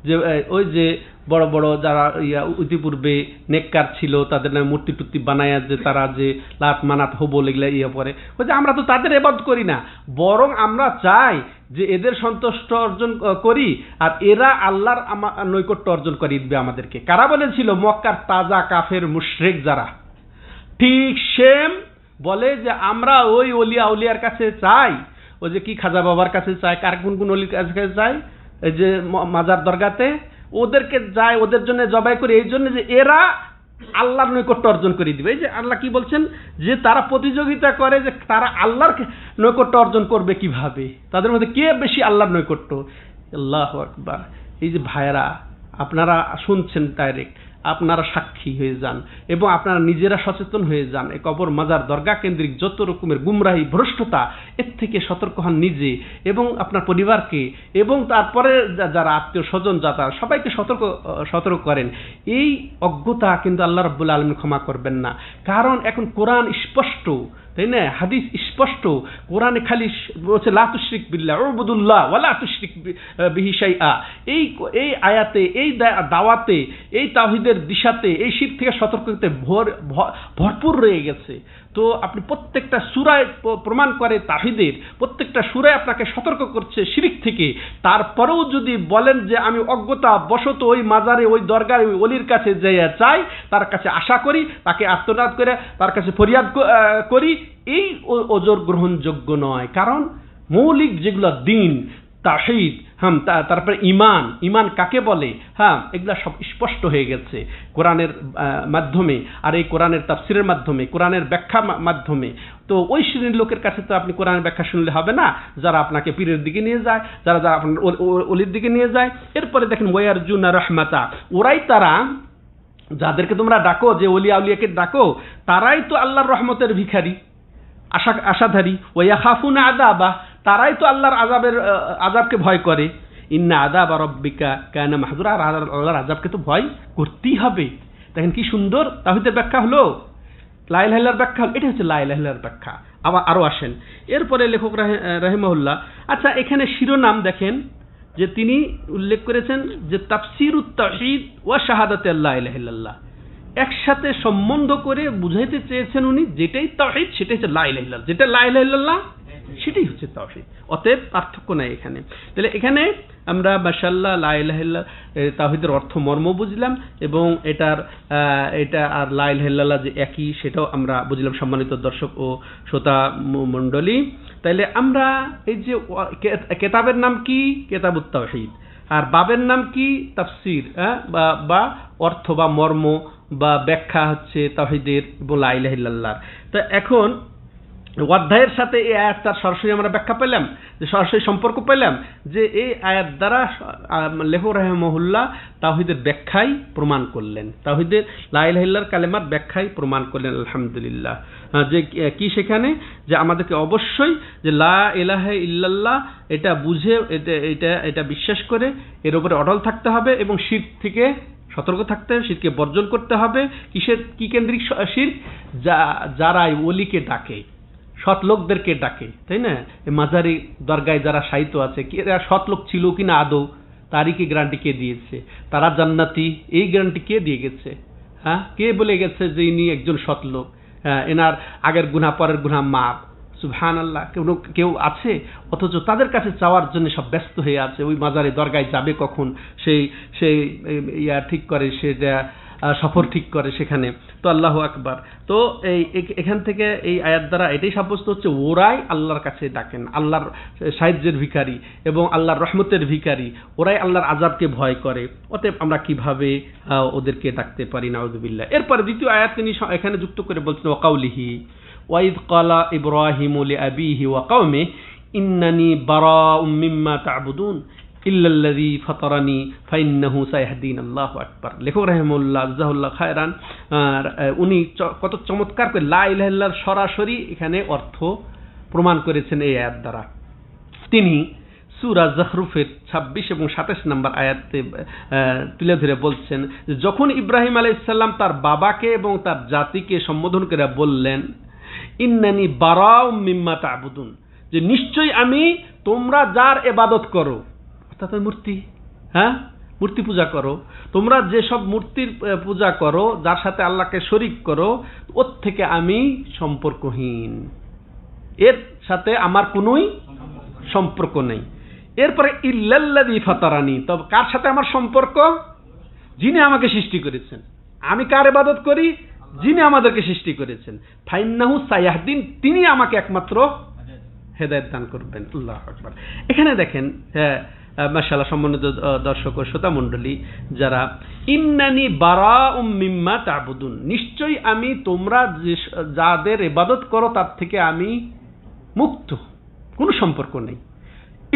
যে ওই যে বড় বড় যারা ইতিপূর্বে নেককার ছিল তাদের নামে মূর্তি টুর্তি বানায় যে তারা যে লাত মানাত হবল এগুলা পরে, যে আমরা তো তাদের ইবাদত করি না, বরং আমরা চাই যে এদের সন্তুষ্ট অর্জন করি আর এরা আল্লাহর নৈকট্য অর্জন করে দিবে আমাদেরকে। কারা বলেছিল? মক্কার তাজা কাফের মুশরিক যারা। ঠিক সেম বলে যে আমরা ওই অলিয়া উলিয়ার কাছে চাই, ওই যে কি খাজা বাবার কাছে চাই, কার কোন কোন অলির কাছে চাই, এই যে মাজার দরগাতে ওদেরকে যায়, ওদের জন্য জবাই করে, এই জন্য যে এরা আল্লাহর নৈকট্য অর্জন করে দিবে। এই যে আল্লাহ কি বলছেন যে তারা প্রতিযোগিতা করে যে তারা আল্লাহর নৈকট্য অর্জন করবে কিভাবে, তাদের মধ্যে কে বেশি আল্লাহর নৈকট্য। আল্লাহু আকবার। এই যে ভাইরা আপনারা শুনছেন ডাইরেক্ট, আপনারা সাক্ষী হয়ে যান এবং আপনারা নিজেরা সচেতন হয়ে যান। এই কবর মাজার দরগা কেন্দ্রিক যত রকমের গুমরাহি ভ্রষ্টতা, এর থেকে সতর্ক হন নিজে এবং আপনার পরিবারকে, এবং তারপরে যারা আত্মীয় স্বজন যারা সবাইকে সতর্ক করেন। এই অজ্ঞতা কিন্তু আল্লাহ রাব্বুল আলামিন ক্ষমা করবেন না। কারণ এখন কোরআন স্পষ্ট, তাই না? হাদিস স্পষ্ট। কোরআনে খালি বলছে লা তুশরিক বিল্লাহ উবুদুল্লাহ ওয়া লা তুশরিক বিহি শাইআ। এই আয়াতে, এই দাওয়াতে, এই তাওহীদের দিশাতে, এই শিরক থেকে সতর্ক করতে ভরপুর রয়ে গেছে। তো আপনি প্রত্যেকটা সূরায় প্রমাণ করে তাওহীদের, প্রত্যেকটা সূরায় আপনাকে সতর্ক করছে শিরক থেকে। তারপরেও যদি বলেন যে আমি অজ্ঞতা বশত ওই মাজারে, ওই দরগার, ওই অলির কাছে যাইয়া চাই, তার কাছে আশা করি, তাকে আর্তনাদ করে তার কাছে ফরিয়াদ করি, এই ওজর গ্রহণযোগ্য নয়। কারণ মৌলিক যেগুলো দিন, তাওহীদ, তারপরে ঈমান কাকে বলে, এগুলা সব স্পষ্ট হয়ে গেছে কোরআনের মাধ্যমে, আর এই কোরআনের তাফসীরের মাধ্যমে, কোরআনের ব্যাখ্যা মাধ্যমে। তো ওই শ্রেণীর লোকের কাছে তো আপনি কোরআনের ব্যাখ্যা শুনলে হবে না, যারা আপনাকে পীরের দিকে নিয়ে যায়, যারা আপনার অলির দিকে নিয়ে যায়। এরপরে দেখেন ওয়ারজুনা রাহমাতা, ওরাই তারা যাদেরকে তোমরা ডাকো, যে ওলিয়া উলিয়াকে ডাকো, তারাই তো আল্লাহর রহমতের ভিখারি, আশাধারী। ওয়াখাফুনা আযাবা, তারাই তো আল্লাহর আযাবকে ভয় করে। ইন্না আযাবা রাব্বিকা কানা মাহযুরা, আল্লাহর আযাবকে তো ভয় করতেই হবে। দেখেন কি সুন্দর তাওহীদের ব্যাখ্যা হলো, লা ইলাহা ইল্লাল্লাহর ব্যাখ্যা হলো। এটা হচ্ছে লা ইলাহা ইল্লাল্লাহর ব্যাখ্যা। আবার আরো আসেন, এরপরে লেখক রাহিমাহুল্লাহ, আচ্ছা এখানে শিরোনাম দেখেন যে তিনি উল্লেখ করেছেন যে তাফসীরুত তাওহীদ ওয়া শাহাদাতে লা ইলাহা ইল্লাল্লাহ, একসাথে সম্বন্ধ করে বুঝাইতে চেয়েছেন উনি। যেটাই তাওহীদ সেটাই হচ্ছে লা ইলাহা ইল্লাল্লাহ, যেটা লা ইলাহা ইল্লাল্লাহ সেটাই হচ্ছে তাওহীদ। অতএব পার্থক্য নাই এখানে। তাহলে এখানে আমরা মাশাআল্লাহ লা ইলাহা ইল্লাল্লাহ তাওহীদের অর্থ মর্ম বুঝলাম, এবং এটা আর লা ইলাহা ইল্লাল্লাহ যে একই সেটাও আমরা বুঝলাম, সম্মানিত দর্শক ও শ্রোতা মণ্ডলী। তাইলে আমরা এই যে কিতাবের নাম কি? কিতাবুত তাওহীদ। আর বাবের নাম কি? তাফসীর, বা অর্থ বা মর্ম বা ব্যাখ্যা হচ্ছে তাওহীদের এবং লা ইলাহা ইল্লাল্লাহ। তো এখন অধ্যায়ের সাথে এই আয়াতটার সরাসরি আমরা ব্যাখ্যা পেলাম, যে সরাসরি সম্পর্ক পেলাম, যে এই আয়াত দ্বারা লেখক রাহিমাহুল্লাহ তাওহীদের ব্যাখ্যাই প্রমাণ করলেন, তাওহীদের লা ইলাহা ইল্লাল্লাহর কালেমার ব্যাখ্যাই প্রমাণ করলেন। আলহামদুলিল্লাহ। যে কি সেখানে যে আমাদেরকে অবশ্যই যে লা ইলাহা ইল্লাল্লাহ এটা বুঝে, এটা বিশ্বাস করে এর উপরে অটল থাকতে হবে, এবং শিরক থেকে সতর্ক থাকতে হবে, শিরকে বর্জন করতে হবে। কি কেন্দ্রিক শিরক? যারা ওলিকে ডাকে, সৎ লোকদেরকে ডাকে, তাই না? মাজারি দরগায় যারা শায়িত আছে, এরা সৎ লোক ছিল কিনা আদৌ, তারই কি গ্যারান্টি কে দিয়েছে? তারা জান্নাতি, এই গ্যারান্টি কে দিয়ে গেছে? কে বলে গেছে যে ইনি একজন সৎ লোক, এনার আগের গুনাহ পরের গুনাহ মাফ? সুবহানাল্লাহ। কেউ আছে? অথচ তাদের কাছে চাওয়ার জন্য সব ব্যস্ত হয়ে আছে। ওই মাজারে দরগায় যাবে কখন, সেই ঠিক করে, সে সফর ঠিক করে সেখানে। তো আল্লাহু আকবার। তো এখান থেকে এই আয়াত দ্বারা এটাই সাব্যস্ত হচ্ছে ওরাই আল্লাহর কাছে ডাকেন, আল্লাহর সাহায্যের ভিখারি এবং আল্লাহর রহমতের ভিখারি, ওরাই আল্লাহর আযাবকে ভয় করে। অতএব আমরা কিভাবে ওদেরকে ডাকতে পারি? নাউযুবিল্লাহ। এরপরে দ্বিতীয় আয়াত তিনি এখানে যুক্ত করে বলছেন ওয়াকাউলিহি ওয়াইদ ক্বালা ইব্রাহিমু লিআবিহি ওয়া কওমিহি ইন্নানি বারাউম মিম্মা তা'বুদুন ইল্লাল্লাযী ফাতারানি ফাইন্নাহু সায়াহদিন। আল্লাহু আকবার। লেখক রাহিমাহুল্লাহ জাযাহুল্লাহ খায়রান উনি কত চমৎকার করে লা ইলাহা ইল্লাল্লাহর সরাসরি এখানে অর্থ প্রমাণ করেছেন এই আয়াত দ্বারা। তিনি সূরা যখরুফের 26 এবং 27 নম্বর আয়াতে তুলে ধরে বলছেন যে যখন ইব্রাহিম আলাইহিস সালাম তার বাবাকে এবং তার জাতিকে সম্বোধন করে বললেন ইন্নানি বারাউম মিম্মা তা'বুদুন, যে নিশ্চয়ই আমি তোমরা যার ইবাদত করো, অর্থাৎ মূর্তি, মূর্তি পূজা করো, তোমরা যেসব মূর্তির পূজা করো, যার সাথে আল্লাহকে শরীক করো, ওর থেকে আমি সম্পর্কহীন, এর সাথে আমার কোনোই সম্পর্ক নেই। এরপরে ইল্লাল্লাযী ফাতারানি, তবে কার সাথে আমার সম্পর্ক? যিনি আমাকে সৃষ্টি করেছেন। আমি কার ইবাদত করি? যিনি আমাদেরকে সৃষ্টি করেছেন। ফাইন্নাহু সায়াহদিন, তিনি আমাকে একমাত্র হেদায়েত দান করবেন। আল্লাহু আকবার। এখানে দেখেন মাশাআল্লাহ সম্মানিত দর্শক ও শ্রোতা মণ্ডলী যারা, ইন্নানি বারাউম মিম্মা তা'বুদুন, নিশ্চয়ই আমি তোমরা যাদের ইবাদত করো তার থেকে আমি মুক্ত, কোনো সম্পর্ক নেই।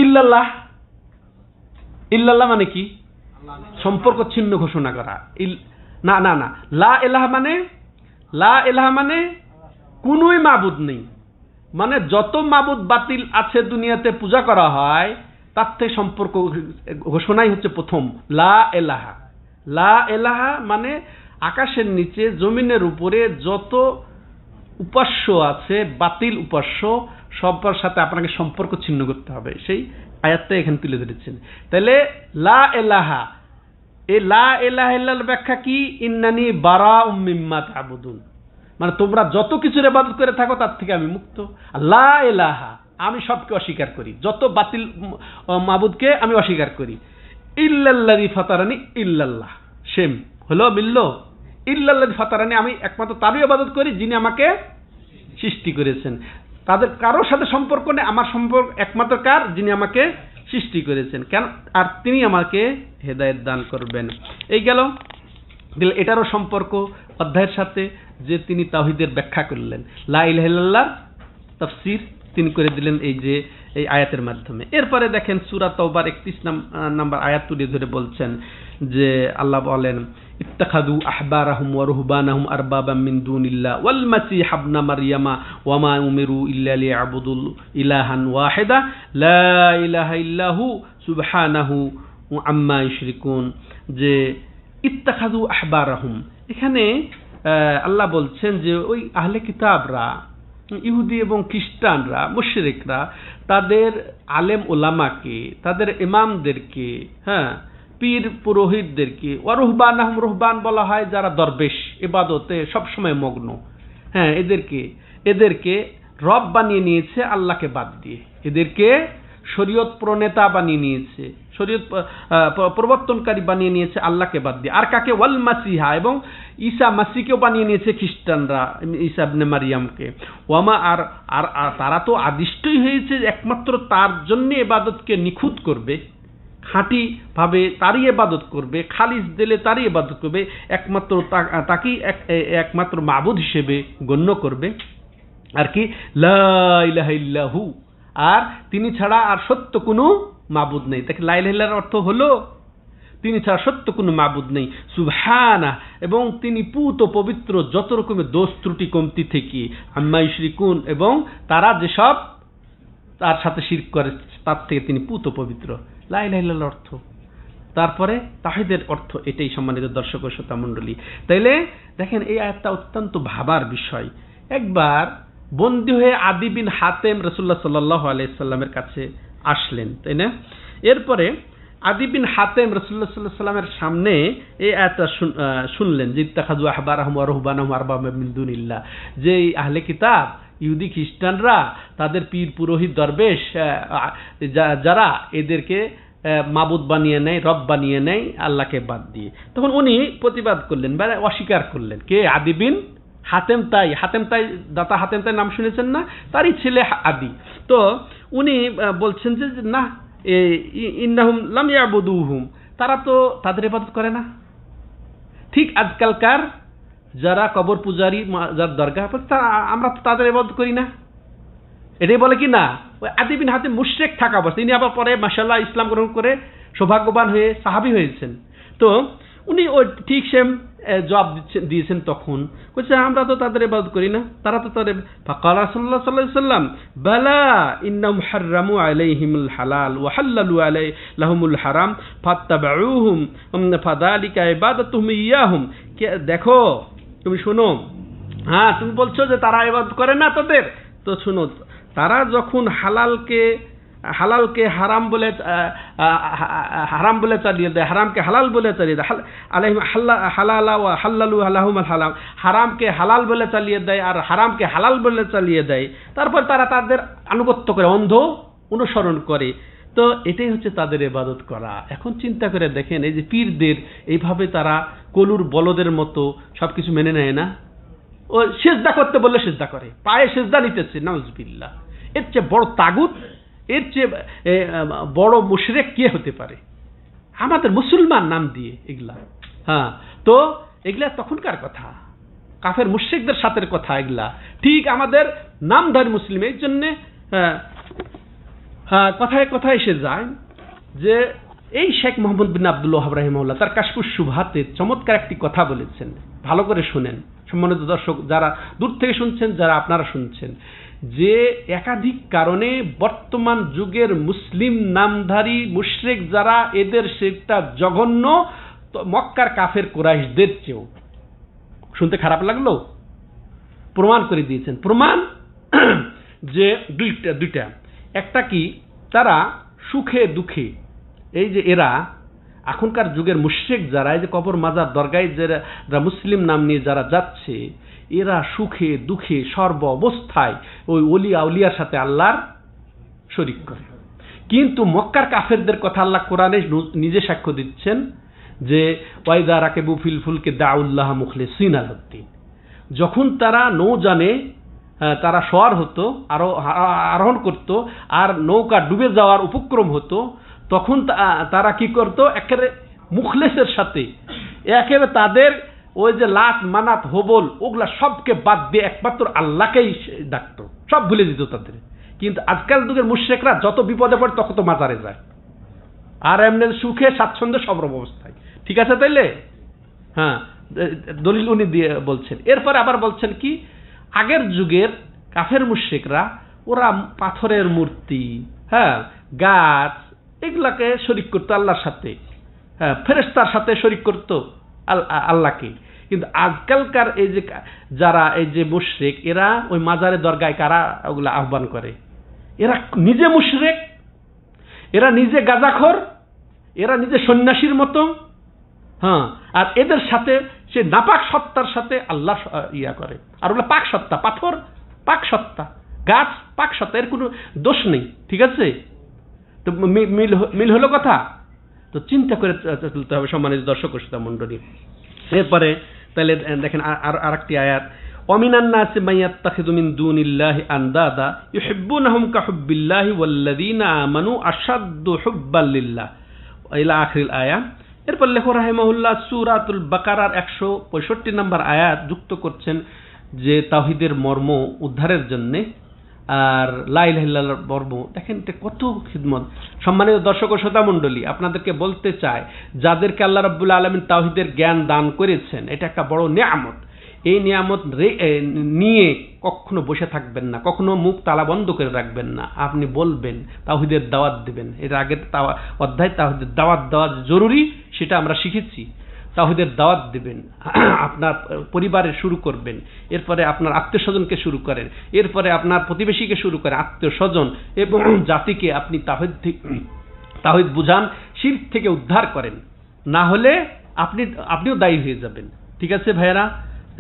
ইল্লাল্লাহ, ইল্লাল্লাহ মানে কি? সম্পর্ক ছিন্ন ঘোষণা করা। না না না, লা ইলাহা মানে, লা ইলাহা মানে কোনোই মাবুদ নেই, মানে যত মাবুদ বাতিল আছে দুনিয়াতে পূজা করা হয় তার থেকে সম্পর্ক ঘোষণাই হচ্ছে প্রথম লা ইলাহা। লা ইলাহা মানে আকাশের নিচে জমিনের উপরে যত উপাস্য আছে, বাতিল উপাস্য, সবার সাথে আপনাকে সম্পর্ক ছিন্ন করতে হবে। সেই আয়াতটা এখানে তুলে ধরেছেন। তাহলে লা ইলাহা, এই লা ইলাহা ইল্লাল্লাহর ব্যাখ্যা কি? ইন্নানি বারাউম মিম্মা তা'বুদুন, মানে তোমরা যত কিছুর ইবাদত করে থাকো তার থেকে আমি মুক্ত। লা ইলাহা, আমি সবকে অস্বীকার করি, যত বাতিল মাবুদকে আমি অস্বীকার করি। ইল্লাল্লাযী ফাতারানি, ইল্লাল্লাহ সেম হলো, মিলল। ইল্লাল্লাযী ফাতারানি, আমি একমাত্র তারই ইবাদত করি যিনি আমাকে সৃষ্টি করেছেন। তাদের কারোর সাথে সম্পর্ক নেই, আমার সম্পর্ক একমাত্র কার? যিনি আমাকে সৃষ্টি করেছেন। কেন? আর তিনি আমাকে হেদায়েত দান করবেন। এই গেল এটারও সম্পর্ক অধ্যায়ের সাথে, যে তিনি তাওহীদের ব্যাখ্যা করলেন, লা ইলাহা ইল্লাল্লাহর তাফসীর তিনি করে দিলেন এই যে এই আয়াতের মাধ্যমে। এরপরে দেখেন সূরা তাওবার 31 নম্বর আয়াত তুলে ধরে বলছেন যে আল্লাহ বলেন, ইত্তাখাযু আহবারাহুম ওয়া রুহবানাহুম আরবাবাম মিন দুনিল্লাহ ওয়াল মাসীহ ইবনা মারইয়ামা ওয়া মা উমিরু ইল্লা লিয়াবুদুল ইলাহান ওয়াহিদা লা ইলাহা ইল্লাহু সুবহানাহু আম্মা ইউশরিকুন। যে ইত্তাখাযু আহবারাহুম, এখানে আল্লাহ বলছেন যে ওই আহলে কিতাবরা, ইহুদি এবং খ্রিস্টানরা, মুশরিকরা তাদের আলেম ওলামাকে, তাদের ইমামদেরকে, হ্যাঁ পীর পুরোহিতদেরকে, ওয়া রুহবানাহুম, রুহবান বলা হয় যারা দরবেশ, ইবাদতে সবসময় মগ্ন, হ্যাঁ এদেরকে রব বানিয়ে নিয়েছে আল্লাহকে বাদ দিয়ে, এদেরকে শরীয়ত প্রণেতা বানিয়ে নিয়েছে, শরীয়ত প্রবর্তনকারী বানিয়ে নিয়েছে আল্লাহকে বাদ দিয়ে। আর কাকে? ওয়াল মাসিহা, এবং ঈসা মাসিকেও বানিয়ে নিয়েছে খ্রিস্টানরা, ঈসা ইবনে মারইয়ামকে। ওয়ামা আর তারা তো আদিষ্টই হয়েছে একমাত্র তার জন্য ইবাদতকে নিখুঁত করবে, খাঁটি ভাবে তারই ইবাদত করবে, খালিস দিলে তারই ইবাদত করবে, একমাত্র তাকেই একমাত্র মাবুদ হিসেবে গণ্য করবে। আর কি? লা ইলাহা ইল্লাহু, আর তিনি ছাড়া আর সত্য কোনো মাবুদ নেই। তাকে লা ইলাহা ইল্লাহর অর্থ হলো তিনি ছাড়া সত্য কোনো মাবুদ নেই, সুবহানাহু, এবং তিনি পুত পবিত্র যত রকমের দোষ ত্রুটি কমতি থেকে, আম্মা ইউশরিকুন, এবং তারা যেসব তার সাথে শিরক করে তার থেকে তিনি পুত পবিত্র। লা ইলাহা ইল্লাল্লাহর অর্থ। তারপরে তাওহীদের অর্থ এটাই সম্মানিত দর্শক ও শ্রোতা মণ্ডলী। তাইলে দেখেন এই আয়াতটা অত্যন্ত ভাবার বিষয়। একবার বন্দী হয়ে আদি বিন হাতেম রাসূলুল্লাহ সাল্লাল্লাহু আলাইহি সাল্লামের কাছে আসলেন, তাই না? এরপরে আদি বিন হাতেম রাসূলুল্লাহ সাল্লাল্লাহু আলাইহি সাল্লামের সামনে এই আয়াতটা শুনলেন যে ইত্তাখাযু আহবারাহুম ওয়া রুহবানাহুম আরবাবাম মিন দুনিল্লাহ, যে আহলে কিতাব ইহুদি খ্রিস্টানরা তাদের পীর পুরোহিত দরবেশ যারা এদেরকে মাবুদ বানিয়ে নেয়, রব বানিয়ে নেয় আল্লাহকে বাদ দিয়ে। তখন উনি প্রতিবাদ করলেন বা অস্বীকার করলেন। কে? আদি বিন হাতেম তাই, দাতা হাতেম তাই নাম শুনেছেন না? তারই ছেলে আদি। তো উনি বলছেন যে না, ইন্নাহুম লাম ইয়াবুদুহুম, তারা তো তাদের ইবাদত করে না। ঠিক আজকালকার যারা কবর পূজারী, যার দরগা, আমরা তো তাদের ইবাদত করি না, এটাই বলে কি না? ওই আদি বিন হাতেম মুশরিক থাকা অবস্থা, তিনি আবার পরে মাশাআল্লাহ ইসলাম গ্রহণ করে সৌভাগ্যবান হয়ে সাহাবী হয়েছেন। তো উনি ওই ঠিক সেম জবাব দিয়েছেন। তখন বলছে আমরা তো তাদের ইবাদত করি না, তারা তো তাদের। ফাকাল রাসূলুল্লাহ সাল্লাল্লাহু আলাইহি ওয়াসাল্লাম বালা ইন্নাহুম হাররামু আলাইহিমুল হালাল ওয়া হাল্লালু লাহুমুল হারাম ফাত্তাবাউহুম ফাযালিকা ইবাদাতুহুম ইয়াহুম। দেখো তুমি শোনো, হ্যাঁ তুমি বলছো যে তারা ইবাদত করে না তাদের, তো শোনো, তারা যখন হালালকে হালালকে হারাম বলে চালিয়ে দেয়, হারামকে হালাল বলে চালিয়ে দেয়, আলাইহিম হালালা ওয়া হাল্লালু আলাহুম হালাম, হারামকে হালাল বলে চালিয়ে দেয় আর হারামকে হালাল বলে চালিয়ে দেয়। তারপর তারা তাদের আনুগত্য করে, অন্ধ অনুসরণ করে। তো এটাই হচ্ছে তাদের ইবাদত করা। এখন চিন্তা করে দেখেন, এই যে পীরদের এইভাবে তারা কলুর বলদের মতো সবকিছু মেনে নেয় না। ও সেজদা করতে বললে সেজদা করে, পায়ে সেজদা নিতেছে, নাউজুবিল্লাহ। এর চেয়ে বড় তাগুত, এর চেয়ে বড় মুশরিক কে হতে পারে? আমাদের মুসলমান নাম দিয়ে এগুলা। হ্যাঁ, তো এগুলা তখনকার কথা, কাফের মুশরিকদের সাথে কথা এগুলা। ঠিক আমাদের নামধারী মুসলিম। এই জন্যে কথায় কথায় এসে যায় যে এই শেখ মোহাম্মদ বিন আব্দুল ওয়াহাব রাহিমাহুল্লাহ তার কাশফুস শুবহাতে চমৎকার একটি কথা বলেছেন। ভালো করে শুনেন সম্মানিত দর্শক, যারা দূর থেকে শুনছেন, যারা আপনারা শুনছেন, যে একাধিক কারণে বর্তমান যুগের মুসলিম নামধারী মুশরিক যারা, এদের সেটা জঘন্য মক্কার কাফের কুরাইশদের চেয়েও। শুনতে খারাপ লাগলো? প্রমাণ করে দিয়েছেন। প্রমাণ যে দুইটা। একটা কি, তারা সুখে দুঃখে, এই যে এরা এখনকার যুগের মুশরিক যারা, এই যে কবর মাজার দরগায় যারা মুসলিম নাম নিয়ে যারা যাচ্ছে, এরা সুখে দুঃখে সর্ব অবস্থায় ওই ওলি আউলিয়ার সাথে আল্লাহর শরীক করে। কিন্তু মক্কার কাফেরদের কথা আল্লাহ কোরআনে নিজে সাক্ষ্য দিচ্ছেন যে ওয়াইদা রাকেবু ফিল ফুলকে দাউল্লাহ মুখলিসিনা লাহুদ্দিন, যখন তারা নৌযানে তারা সওয়ার হতো, আরোহণ করত, আর নৌকা ডুবে যাওয়ার উপক্রম হতো, তখন তারা কি করত? একেবারে মুখলেসের সাথে, একেবারে তাদের ওই যে লাত মানাত হোবল ওগুলা সবকে বাদ দিয়ে একমাত্র আল্লাহকেই ডাকতো, সব ভুলে দিত তাদের। কিন্তু আজকাল যুগের মুশরিকরা যত বিপদে পড়ে তখন তো মাজারে যায়, আর এমনি সুখে স্বাচ্ছন্দ্যে সবরকম অবস্থায়। ঠিক আছে তাইলে? হ্যাঁ, দলিল উনি দিয়ে বলছেন। এরপরে আবার বলছেন কি, আগের যুগের কাফের মুশরিকরা ওরা পাথরের মূর্তি, হ্যাঁ, গাছ, এগুলাকে শরীক করতো আল্লাহর সাথে, হ্যাঁ, ফেরেশতার সাথে শরীক করতো আল্লাহকে। কিন্তু আজকালকার এই যে যারা এই যে মুশরিক, এরা ওই মাজারে দরগায় কারা ওগুলা আহ্বান করে? এরা নিজে মুশরিক, এরা নিজে গাঁজাখোর, এরা নিজে সন্ন্যাসীর মতো। হ্যাঁ, আর এদের সাথে সে নাপাক সত্তার সাথে আল্লাহ ইয়া করে। আর ওগুলো পাক সত্তা, পাথর পাক সত্তা, গাছ পাক সত্তা, এর কোনো দোষ নেই। ঠিক আছে? তো মিল হলো কথা? তো চিন্তা করে চলতে হবে সম্মানিত দর্শক ও শ্রোতা মণ্ডলী। এরপরে তাহলে দেখেন আর একটি আয়াত, ওয়ামিনান নাসি মান ইয়াত্তাখিযু মিন দুনিল্লাহি আনদাদা ইউহিব্বুনাহুম কাহুব্বিল্লাহি ওয়াল্লাযীনা আমানু আশাদ্দু হুব্বান লিল্লাহ ইলা আখিরিল আয়াত। এরপর লেখক রাহিমাহুল্লাহ সূরাতুল বাকারার 165 নম্বর আয়াত যুক্ত করছেন যে তাওহীদের মর্ম উদ্ধারের জন্য, আর লা ইলাহা ইল্লাল্লাহর মর্ম। দেখেন এটা কত খিদমত। সম্মানিত দর্শক ও শ্রোতা মণ্ডলী, আপনাদেরকে বলতে চাই, যাদেরকে আল্লাহ রাব্বুল আলামিন তাওহীদের জ্ঞান দান করেছেন, এটা একটা বড় নিয়ামত। এই নিয়ামত নিয়ে কখনো বসে থাকবেন না, কখনো মুখ তালা বন্ধ করে রাখবেন না। আপনি বলবেন, তাওহীদের দাওয়াত দেবেন। এর আগের অধ্যায় তাওহীদের দাওয়াত দেওয়া জরুরি, সেটা আমরা শিখেছি। তাওহীদের দাওয়াত দিবেন, আপনার পরিবারে শুরু করবেন, এরপরে আপনার আত্মীয় স্বজনকে শুরু করেন, এরপরে আপনার প্রতিবেশীকে শুরু করেন, আত্মীয় স্বজন এবং জাতিকে আপনি তাওহীদ বুঝান, শিরক থেকে উদ্ধার করেন। না হলে আপনিও দায়ী হয়ে যাবেন। ঠিক আছে ভাইয়েরা?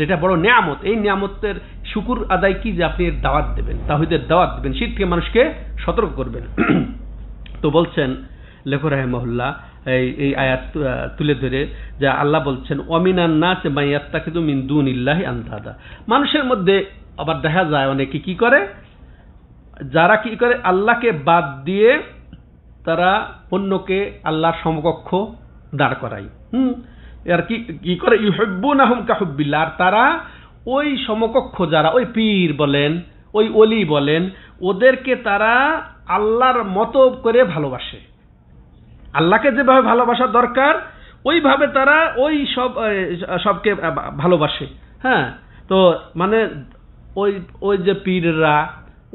এটা বড় নিয়ামত। এই নিয়ামতের শুকুর আদায় কি, যে আপনি এর দাওয়াত দেবেন, তাওহীদের দাওয়াত দেবেন, শিরক থেকে মানুষকে সতর্ক করবেন। তো বলছেন লেখক রাহিমাহুল্লাহ এই আয়াত তুলে ধরে যে আল্লাহ বলছেন ওয়ামিনান নাসি মান ইয়াত্তাখিযু মিন দুনিল্লাহি আনদাদা। মানুষের মধ্যে আবার দেখা যায় অনেকে কি করে, যারা কি করে আল্লাহকে বাদ দিয়ে তারা অন্যকে আল্লাহর সমকক্ষ দাঁড় করায়। আর কি করে, ইউহিব্বুনাহুম কাহুব্বিল্লাহ, আর তারা ওই সমকক্ষ যারা, ওই পীর বলেন, ওই ওলি বলেন, ওদেরকে তারা আল্লাহর মতো করে ভালোবাসে। আল্লাহকে যেভাবে ভালোবাসা দরকার ওইভাবে তারা ওই সবকে ভালোবাসে। হ্যাঁ, তো মানে ওই যে পীররা,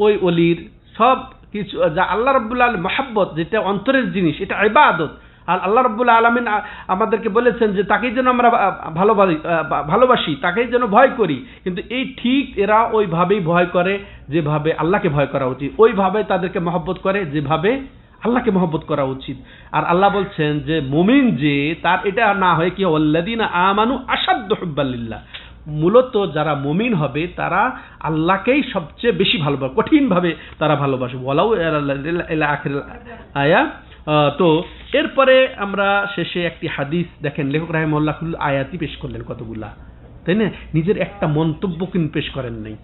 ওই অলির সব কিছু যা আল্লাহ রাব্বুল আলামিন মহব্বত, যেটা অন্তরের জিনিস, এটা ইবাদত, আর আল্লাহ রাব্বুল আলামিন আমাদেরকে বলেছেন যে তাকেই যেন আমরা ভালোবাসি, তাকেই যেন ভয় করি। কিন্তু এই ঠিক এরা ওইভাবেই ভয় করে যেভাবে আল্লাহকে ভয় করা উচিত, ওইভাবে তাদেরকে মহব্বত করে যেভাবে আল্লাহকে মহব্বত করা উচিত। আর আল্লাহ বলছেন যে মুমিন যে তার এটা না হয় কি ওয়াল্লাযীনা আমানু আশাদ্দু হুব্বাল লিল্লাহ, মূলত যারা মুমিন হবে তারা আল্লাহকেই সবচেয়ে বেশি ভালোবাসে, কঠিনভাবে তারা ভালোবাসে। ওয়ালাউ ইলা আখিরিল আয়া। তো এরপরে আমরা শেষে একটি হাদিস দেখেন, লেখক রাহিমাহুল্লাহ আয়াতই পেশ করলেন কতগুলা, তাই না? নিজের একটা মন্তব্য কিন্তু পেশ করেন নাই।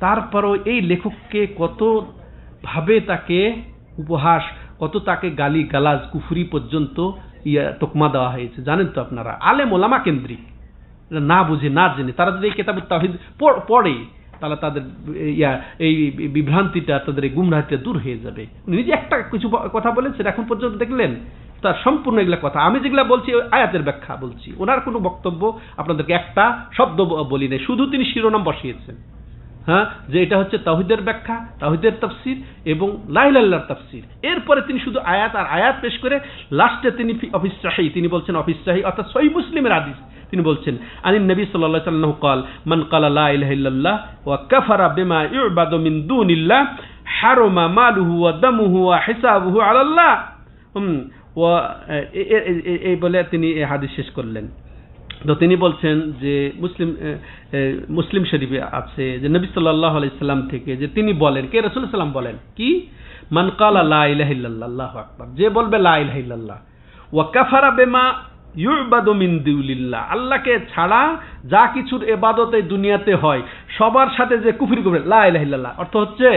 তারপরও এই লেখককে কত ভাবে তাকে উপহাস, কত তাকে গালি গালাজ কুফরি পর্যন্ত তোকমা দেওয়া হয়েছে জানেন তো আপনারা। আলেম ওলামা কেন্দ্রিক, না বুঝে না জেনে তারা যদি এই কিতাবুত তাওহীদ পড়ে তাহলে তাদের এই বিভ্রান্তিটা, তাদের এই গুমরাহিটা দূর হয়ে যাবে। নিজে একটা কিছু কথা বলেছেন এখন পর্যন্ত দেখলেন, তার সম্পূর্ণ এগুলা কথা। আমি যেগুলা বলছি আয়াতের ব্যাখ্যা বলছি, ওনার কোনো বক্তব্য আপনাদেরকে একটা শব্দ বলি নাই, শুধু তিনি শিরোনাম বসিয়েছেন, হ্যাঁ, যে এটা হচ্ছে তাওহীদের ব্যাখ্যা, তাওহীদের তাফসীর এবং লা ইলাহা ইল্লাল্লাহর তাফসীর। এরপরে তিনি শুধু আয়াত আর আয়াত পেশ করে লাস্টে তিনি অফিস সাহি, তিনি বলছেন অফিস সাহি অর্থাৎ সহিহ মুসলিমের হাদিস তিনি বলছেন আনিন নবী সাল্লাল্লাহু আলাইহি ওয়াসাল্লাম قال মান ক্বালা লা ইলাহা ইল্লাল্লাহ ওয়া কাফারা বিমা ইউবাদু মিন দুনিল্লাহ হারামা মালুহু ওয়া দামুহু ওয়া হিসাবুহু আলাল্লাহ। এই বলে তিনি এই হাদিস শেষ করলেন। তো তিনি বলছেন যে মুসলিম শরীফে আছে যে নবী সাল্লাল্লাহু আলাইহি সাল্লাম থেকে যে তিনি বলেন, কে রাসূল সাল্লাল্লাহু আলাইহি সাল্লাম বলেন কি, মান ক্বালা লা ইলাহা ইল্লাল্লাহ, আল্লাহু আকবার, যে বলবে লা ইলাহা ইল্লাল্লাহ, ওয়া কাফারা বিমা ইউবাদু মিন দুনিল্লাহ, আল্লাহকে ছাড়া যা কিছুর ইবাদত এই দুনিয়াতে হয় সবার সাথে যে কুফরি করবে, লা ইলাহা ইল্লাল্লাহ অর্থ হচ্ছে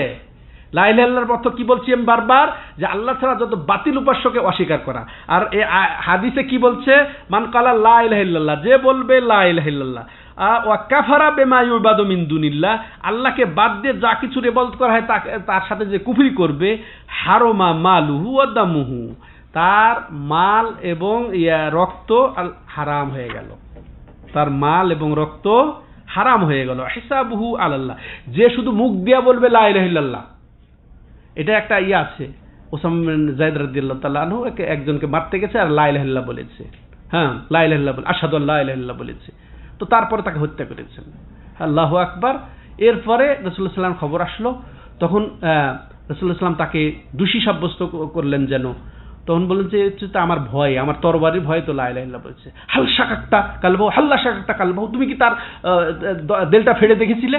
লা ইলাহা ইল্লাল্লাহর অর্থ কি বলছি আমি বারবার, যে আল্লাহ ছাড়া যত বাতিল উপাস্যকে অস্বীকার করা। আর এই হাদিসে কি বলছে, মান ক্বালা লা ইলাহা ইল্লাল্লাহ, যে বলবে লা ইলাহা ইল্লাল্লাহ, ওয়া কাফারা বিমা ইউবাদু মিন দুনিল্লাহ, আল্লাহকে বাদ দিয়ে যা কিছুর ইবাদত করা হয় তার সাথে যে কুফরি করবে, হারামা মালুহু ওয়া দামুহু, তার মাল এবং রক্ত হারাম হয়ে গেল, তার মাল এবং রক্ত হারাম হয়ে গেল। হিসাবুহু আলাল্লাহ, যে শুধু মুখ দিয়া বলবে লা ইলাহা ইল্লাল্লাহ। এটা একটা আছে, ওসামা বিন যায়েদ রাদিয়াল্লাহু তাআলা আনহু একজনকে মারতে গেছে আর লা ইলাহা ইল্লাল্লাহ বলেছে, হ্যাঁ লা ইলাহা ইল্লাল্লাহ বলে আশহাদু আল্লা ইলাহা ইল্লাল্লাহ বলেছে, তো তারপরে তাকে হত্যা করেছেন। আল্লাহু আকবার। এরপরে রাসূলুল্লাহ সাল্লাল্লাহু আলাইহি ওয়াসাল্লাম খবর আসলো, তখন রাসূলুল্লাহ সাল্লাল্লাহু আলাইহি ওয়াসাল্লাম তাকে দোষী সাব্যস্ত করলেন যেন, তখন বললেন যে আমার ভয়, আমার তরবারির ভয় তো লা ইলাহা ইল্লাল্লাহ বলেছে। হাল শাকাক্তা কালবাহু, হাল্লা শাকাক্তা কালবাহু, তুমি কি তার দেলটা ফেড়ে দেখেছিলে?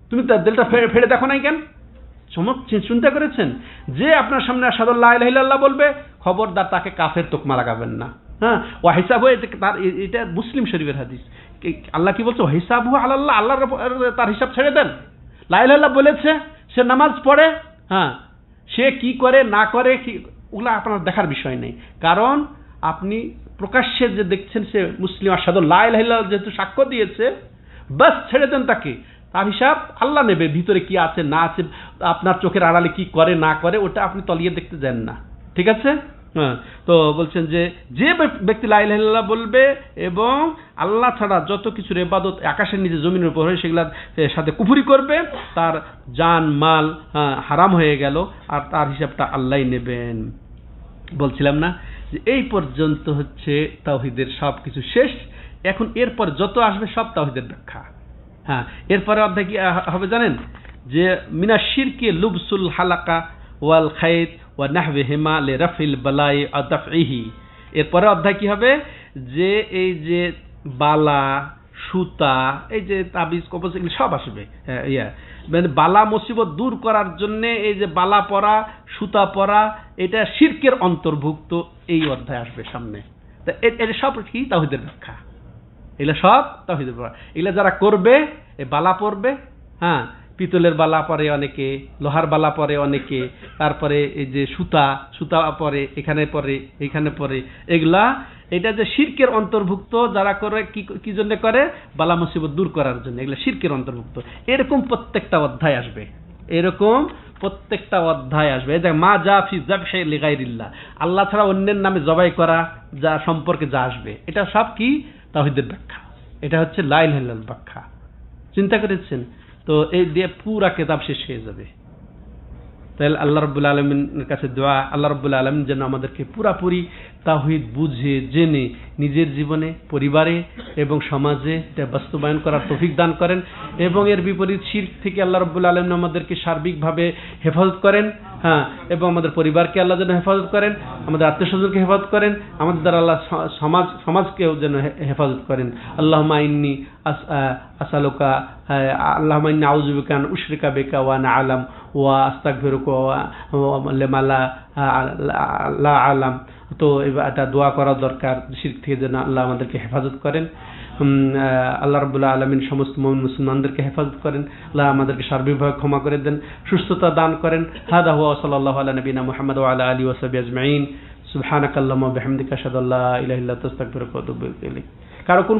তুমি তার দেলটা ফেড়ে দেখো নাই কেন? চিন্তা করেছেন যে আপনার সামনে আশহাদু লা ইলাহা ইল্লাল্লাহ বলবে, খবরদার তাকে কাফের তোকমা লাগাবেন না। হ্যাঁ, ওয়া হিসাবু, তার এটা মুসলিম শরীফের হাদিস। আল্লাহ কি বলছে, ওয়া হিসাবু আলাল্লাহ, আল্লাহর তার হিসাব ছেড়ে দেন। লা ইলাহা ইল্লাল্লাহ বলেছে, সে নামাজ পড়ে, হ্যাঁ, সে কি করে না করে ওগুলো আপনার দেখার বিষয় নেই, কারণ আপনি প্রকাশ্যে যে দেখছেন সে মুসলিম, আশহাদু লা ইলাহা ইল্লাল্লাহ যেহেতু সাক্ষ্য দিয়েছে, বাস ছেড়ে দেন তাকে, তার হিসাব আল্লাহ নেবে। ভিতরে কি আছে না আছে, আপনার চোখের আড়ালে কি করে না করে, ওটা আপনি তলিয়ে দেখতে যান না, ঠিক আছে? হ্যাঁ, তো বলছেন যে ব্যক্তি লা ইলাহা ইল্লাল্লাহ বলবে এবং আল্লাহ ছাড়া যত কিছুর ইবাদত আকাশের নিচে জমিনের উপর হয় সেগুলোর সাথে কুফরি করবে, তার জান মাল হারাম হয়ে গেল, আর তার হিসাবটা আল্লাহই নেবেন। বলছিলাম না যে এই পর্যন্ত হচ্ছে তাওহীদের সব কিছু শেষ। এখন এরপর যত আসবে সব তাওহীদের ব্যাখ্যা। হ্যাঁ, এরপরে অধ্যায় কি হবে জানেন, যে মিনা শিরকে লুবসুল হালাকা ওয়াল খাইত ওয়া নাহবিহিমা লিরাফিল বালাই ওয়া দাফইহি। এরপরে অধ্যায় কি হবে, যে এই যে বালা সুতা, এই যে তাবিজ কবজ এগুলো সব আসবে। মানে বালা মুসিবত দূর করার জন্য এই যে বালা পরা সুতা পরা, এটা শিরকের অন্তর্ভুক্ত। এই অধ্যায় আসবে সামনে। তা এটা সব কি তাওহীদের ব্যাখ্যা, এগুলো সব তাওহীদের ব্যাখ্যা। এগুলো যারা করবে, এই বালা পরবে, হ্যাঁ, পিতলের বালা পরে অনেকে, লোহার বালা পরে অনেকে, তারপরে এই যে সুতা পরে, এখানে পরে এখানে পরে, এগুলা এটা যে শিরকের অন্তর্ভুক্ত। যারা করে কি জন্য করে, বালা মুসিবত দূর করার জন্য, এগুলা শিরকের অন্তর্ভুক্ত। এরকম প্রত্যেকটা অধ্যায় আসবে, এরকম প্রত্যেকটা অধ্যায় আসবে। এই যে মা যা ফি যাবহি লিগাইরিল্লাহ, আল্লাহ ছাড়া অন্যের নামে জবাই করা যা সম্পর্কে যা আসবে, এটা সব কি তাওহীদের ব্যাখ্যা। এটা হচ্ছে লা ইলাহা ইল্লাল্লাহর ব্যাখ্যা। চিন্তা করেছেন? তো এই দিয়ে পুরা কিতাব শেষ হয়ে যাবে। তাহলে আল্লাহ রাব্বুল আলামিনের কাছে দোয়া, আল্লাহ রাব্বুল আলামিন যেন আমাদেরকে পুরাপুরি তাওহীদ বুঝে জেনে নিজের জীবনে, পরিবারে এবং সমাজে এটা বাস্তবায়ন করার তৌফিক দান করেন, এবং এর বিপরীত শিরক থেকে আল্লাহ রাব্বুল আলামিন আমাদেরকে সার্বিকভাবে হেফাজত করেন। হ্যাঁ, এবং আমাদের পরিবারকে আল্লাহ যেন হেফাজত করেন, আমাদের আত্মীয়স্বজনকে হেফাজত করেন, আমাদের দ্বারা আল্লাহ সমাজকেও যেন হেফাজত করেন। আল্লাহুম্মা ইন্নী আসআলুকা আল্লাহুম্মা ইন্নী আউযু বিকা আন উশরিকা বিকা ওয়া আনা আ'লাম ওয়া আস্তাগফিরুকা লিমা লা আ'লাম। তো এটা দোয়া করা দরকার শিরক থেকে যেন আল্লাহ আমাদেরকে হেফাজত করেন। আল্লাহ রাব্বুল আলামিন সমস্ত মুমিন মুসলমানদেরকে হেফাজত করেন, আল্লাহ আমাদেরকে সার্বিকভাবে ক্ষমা করে দেন, সুস্থতা দান করেন। হাদা হুয়া সাল্লাল্লাহু আলা নবিনা মুহাম্মদ ওয়া আলা আলিহি ওয়া সাহবিহি আজমাইন। সুবহানাকাল্লাহুম্মা ওয়া বিহামদিকা আশহাদু আল্লা ইলাহা ইল্লা আনতা আস্তাগফিরুকা ওয়া আতুবু ইলাইক। কারো কোন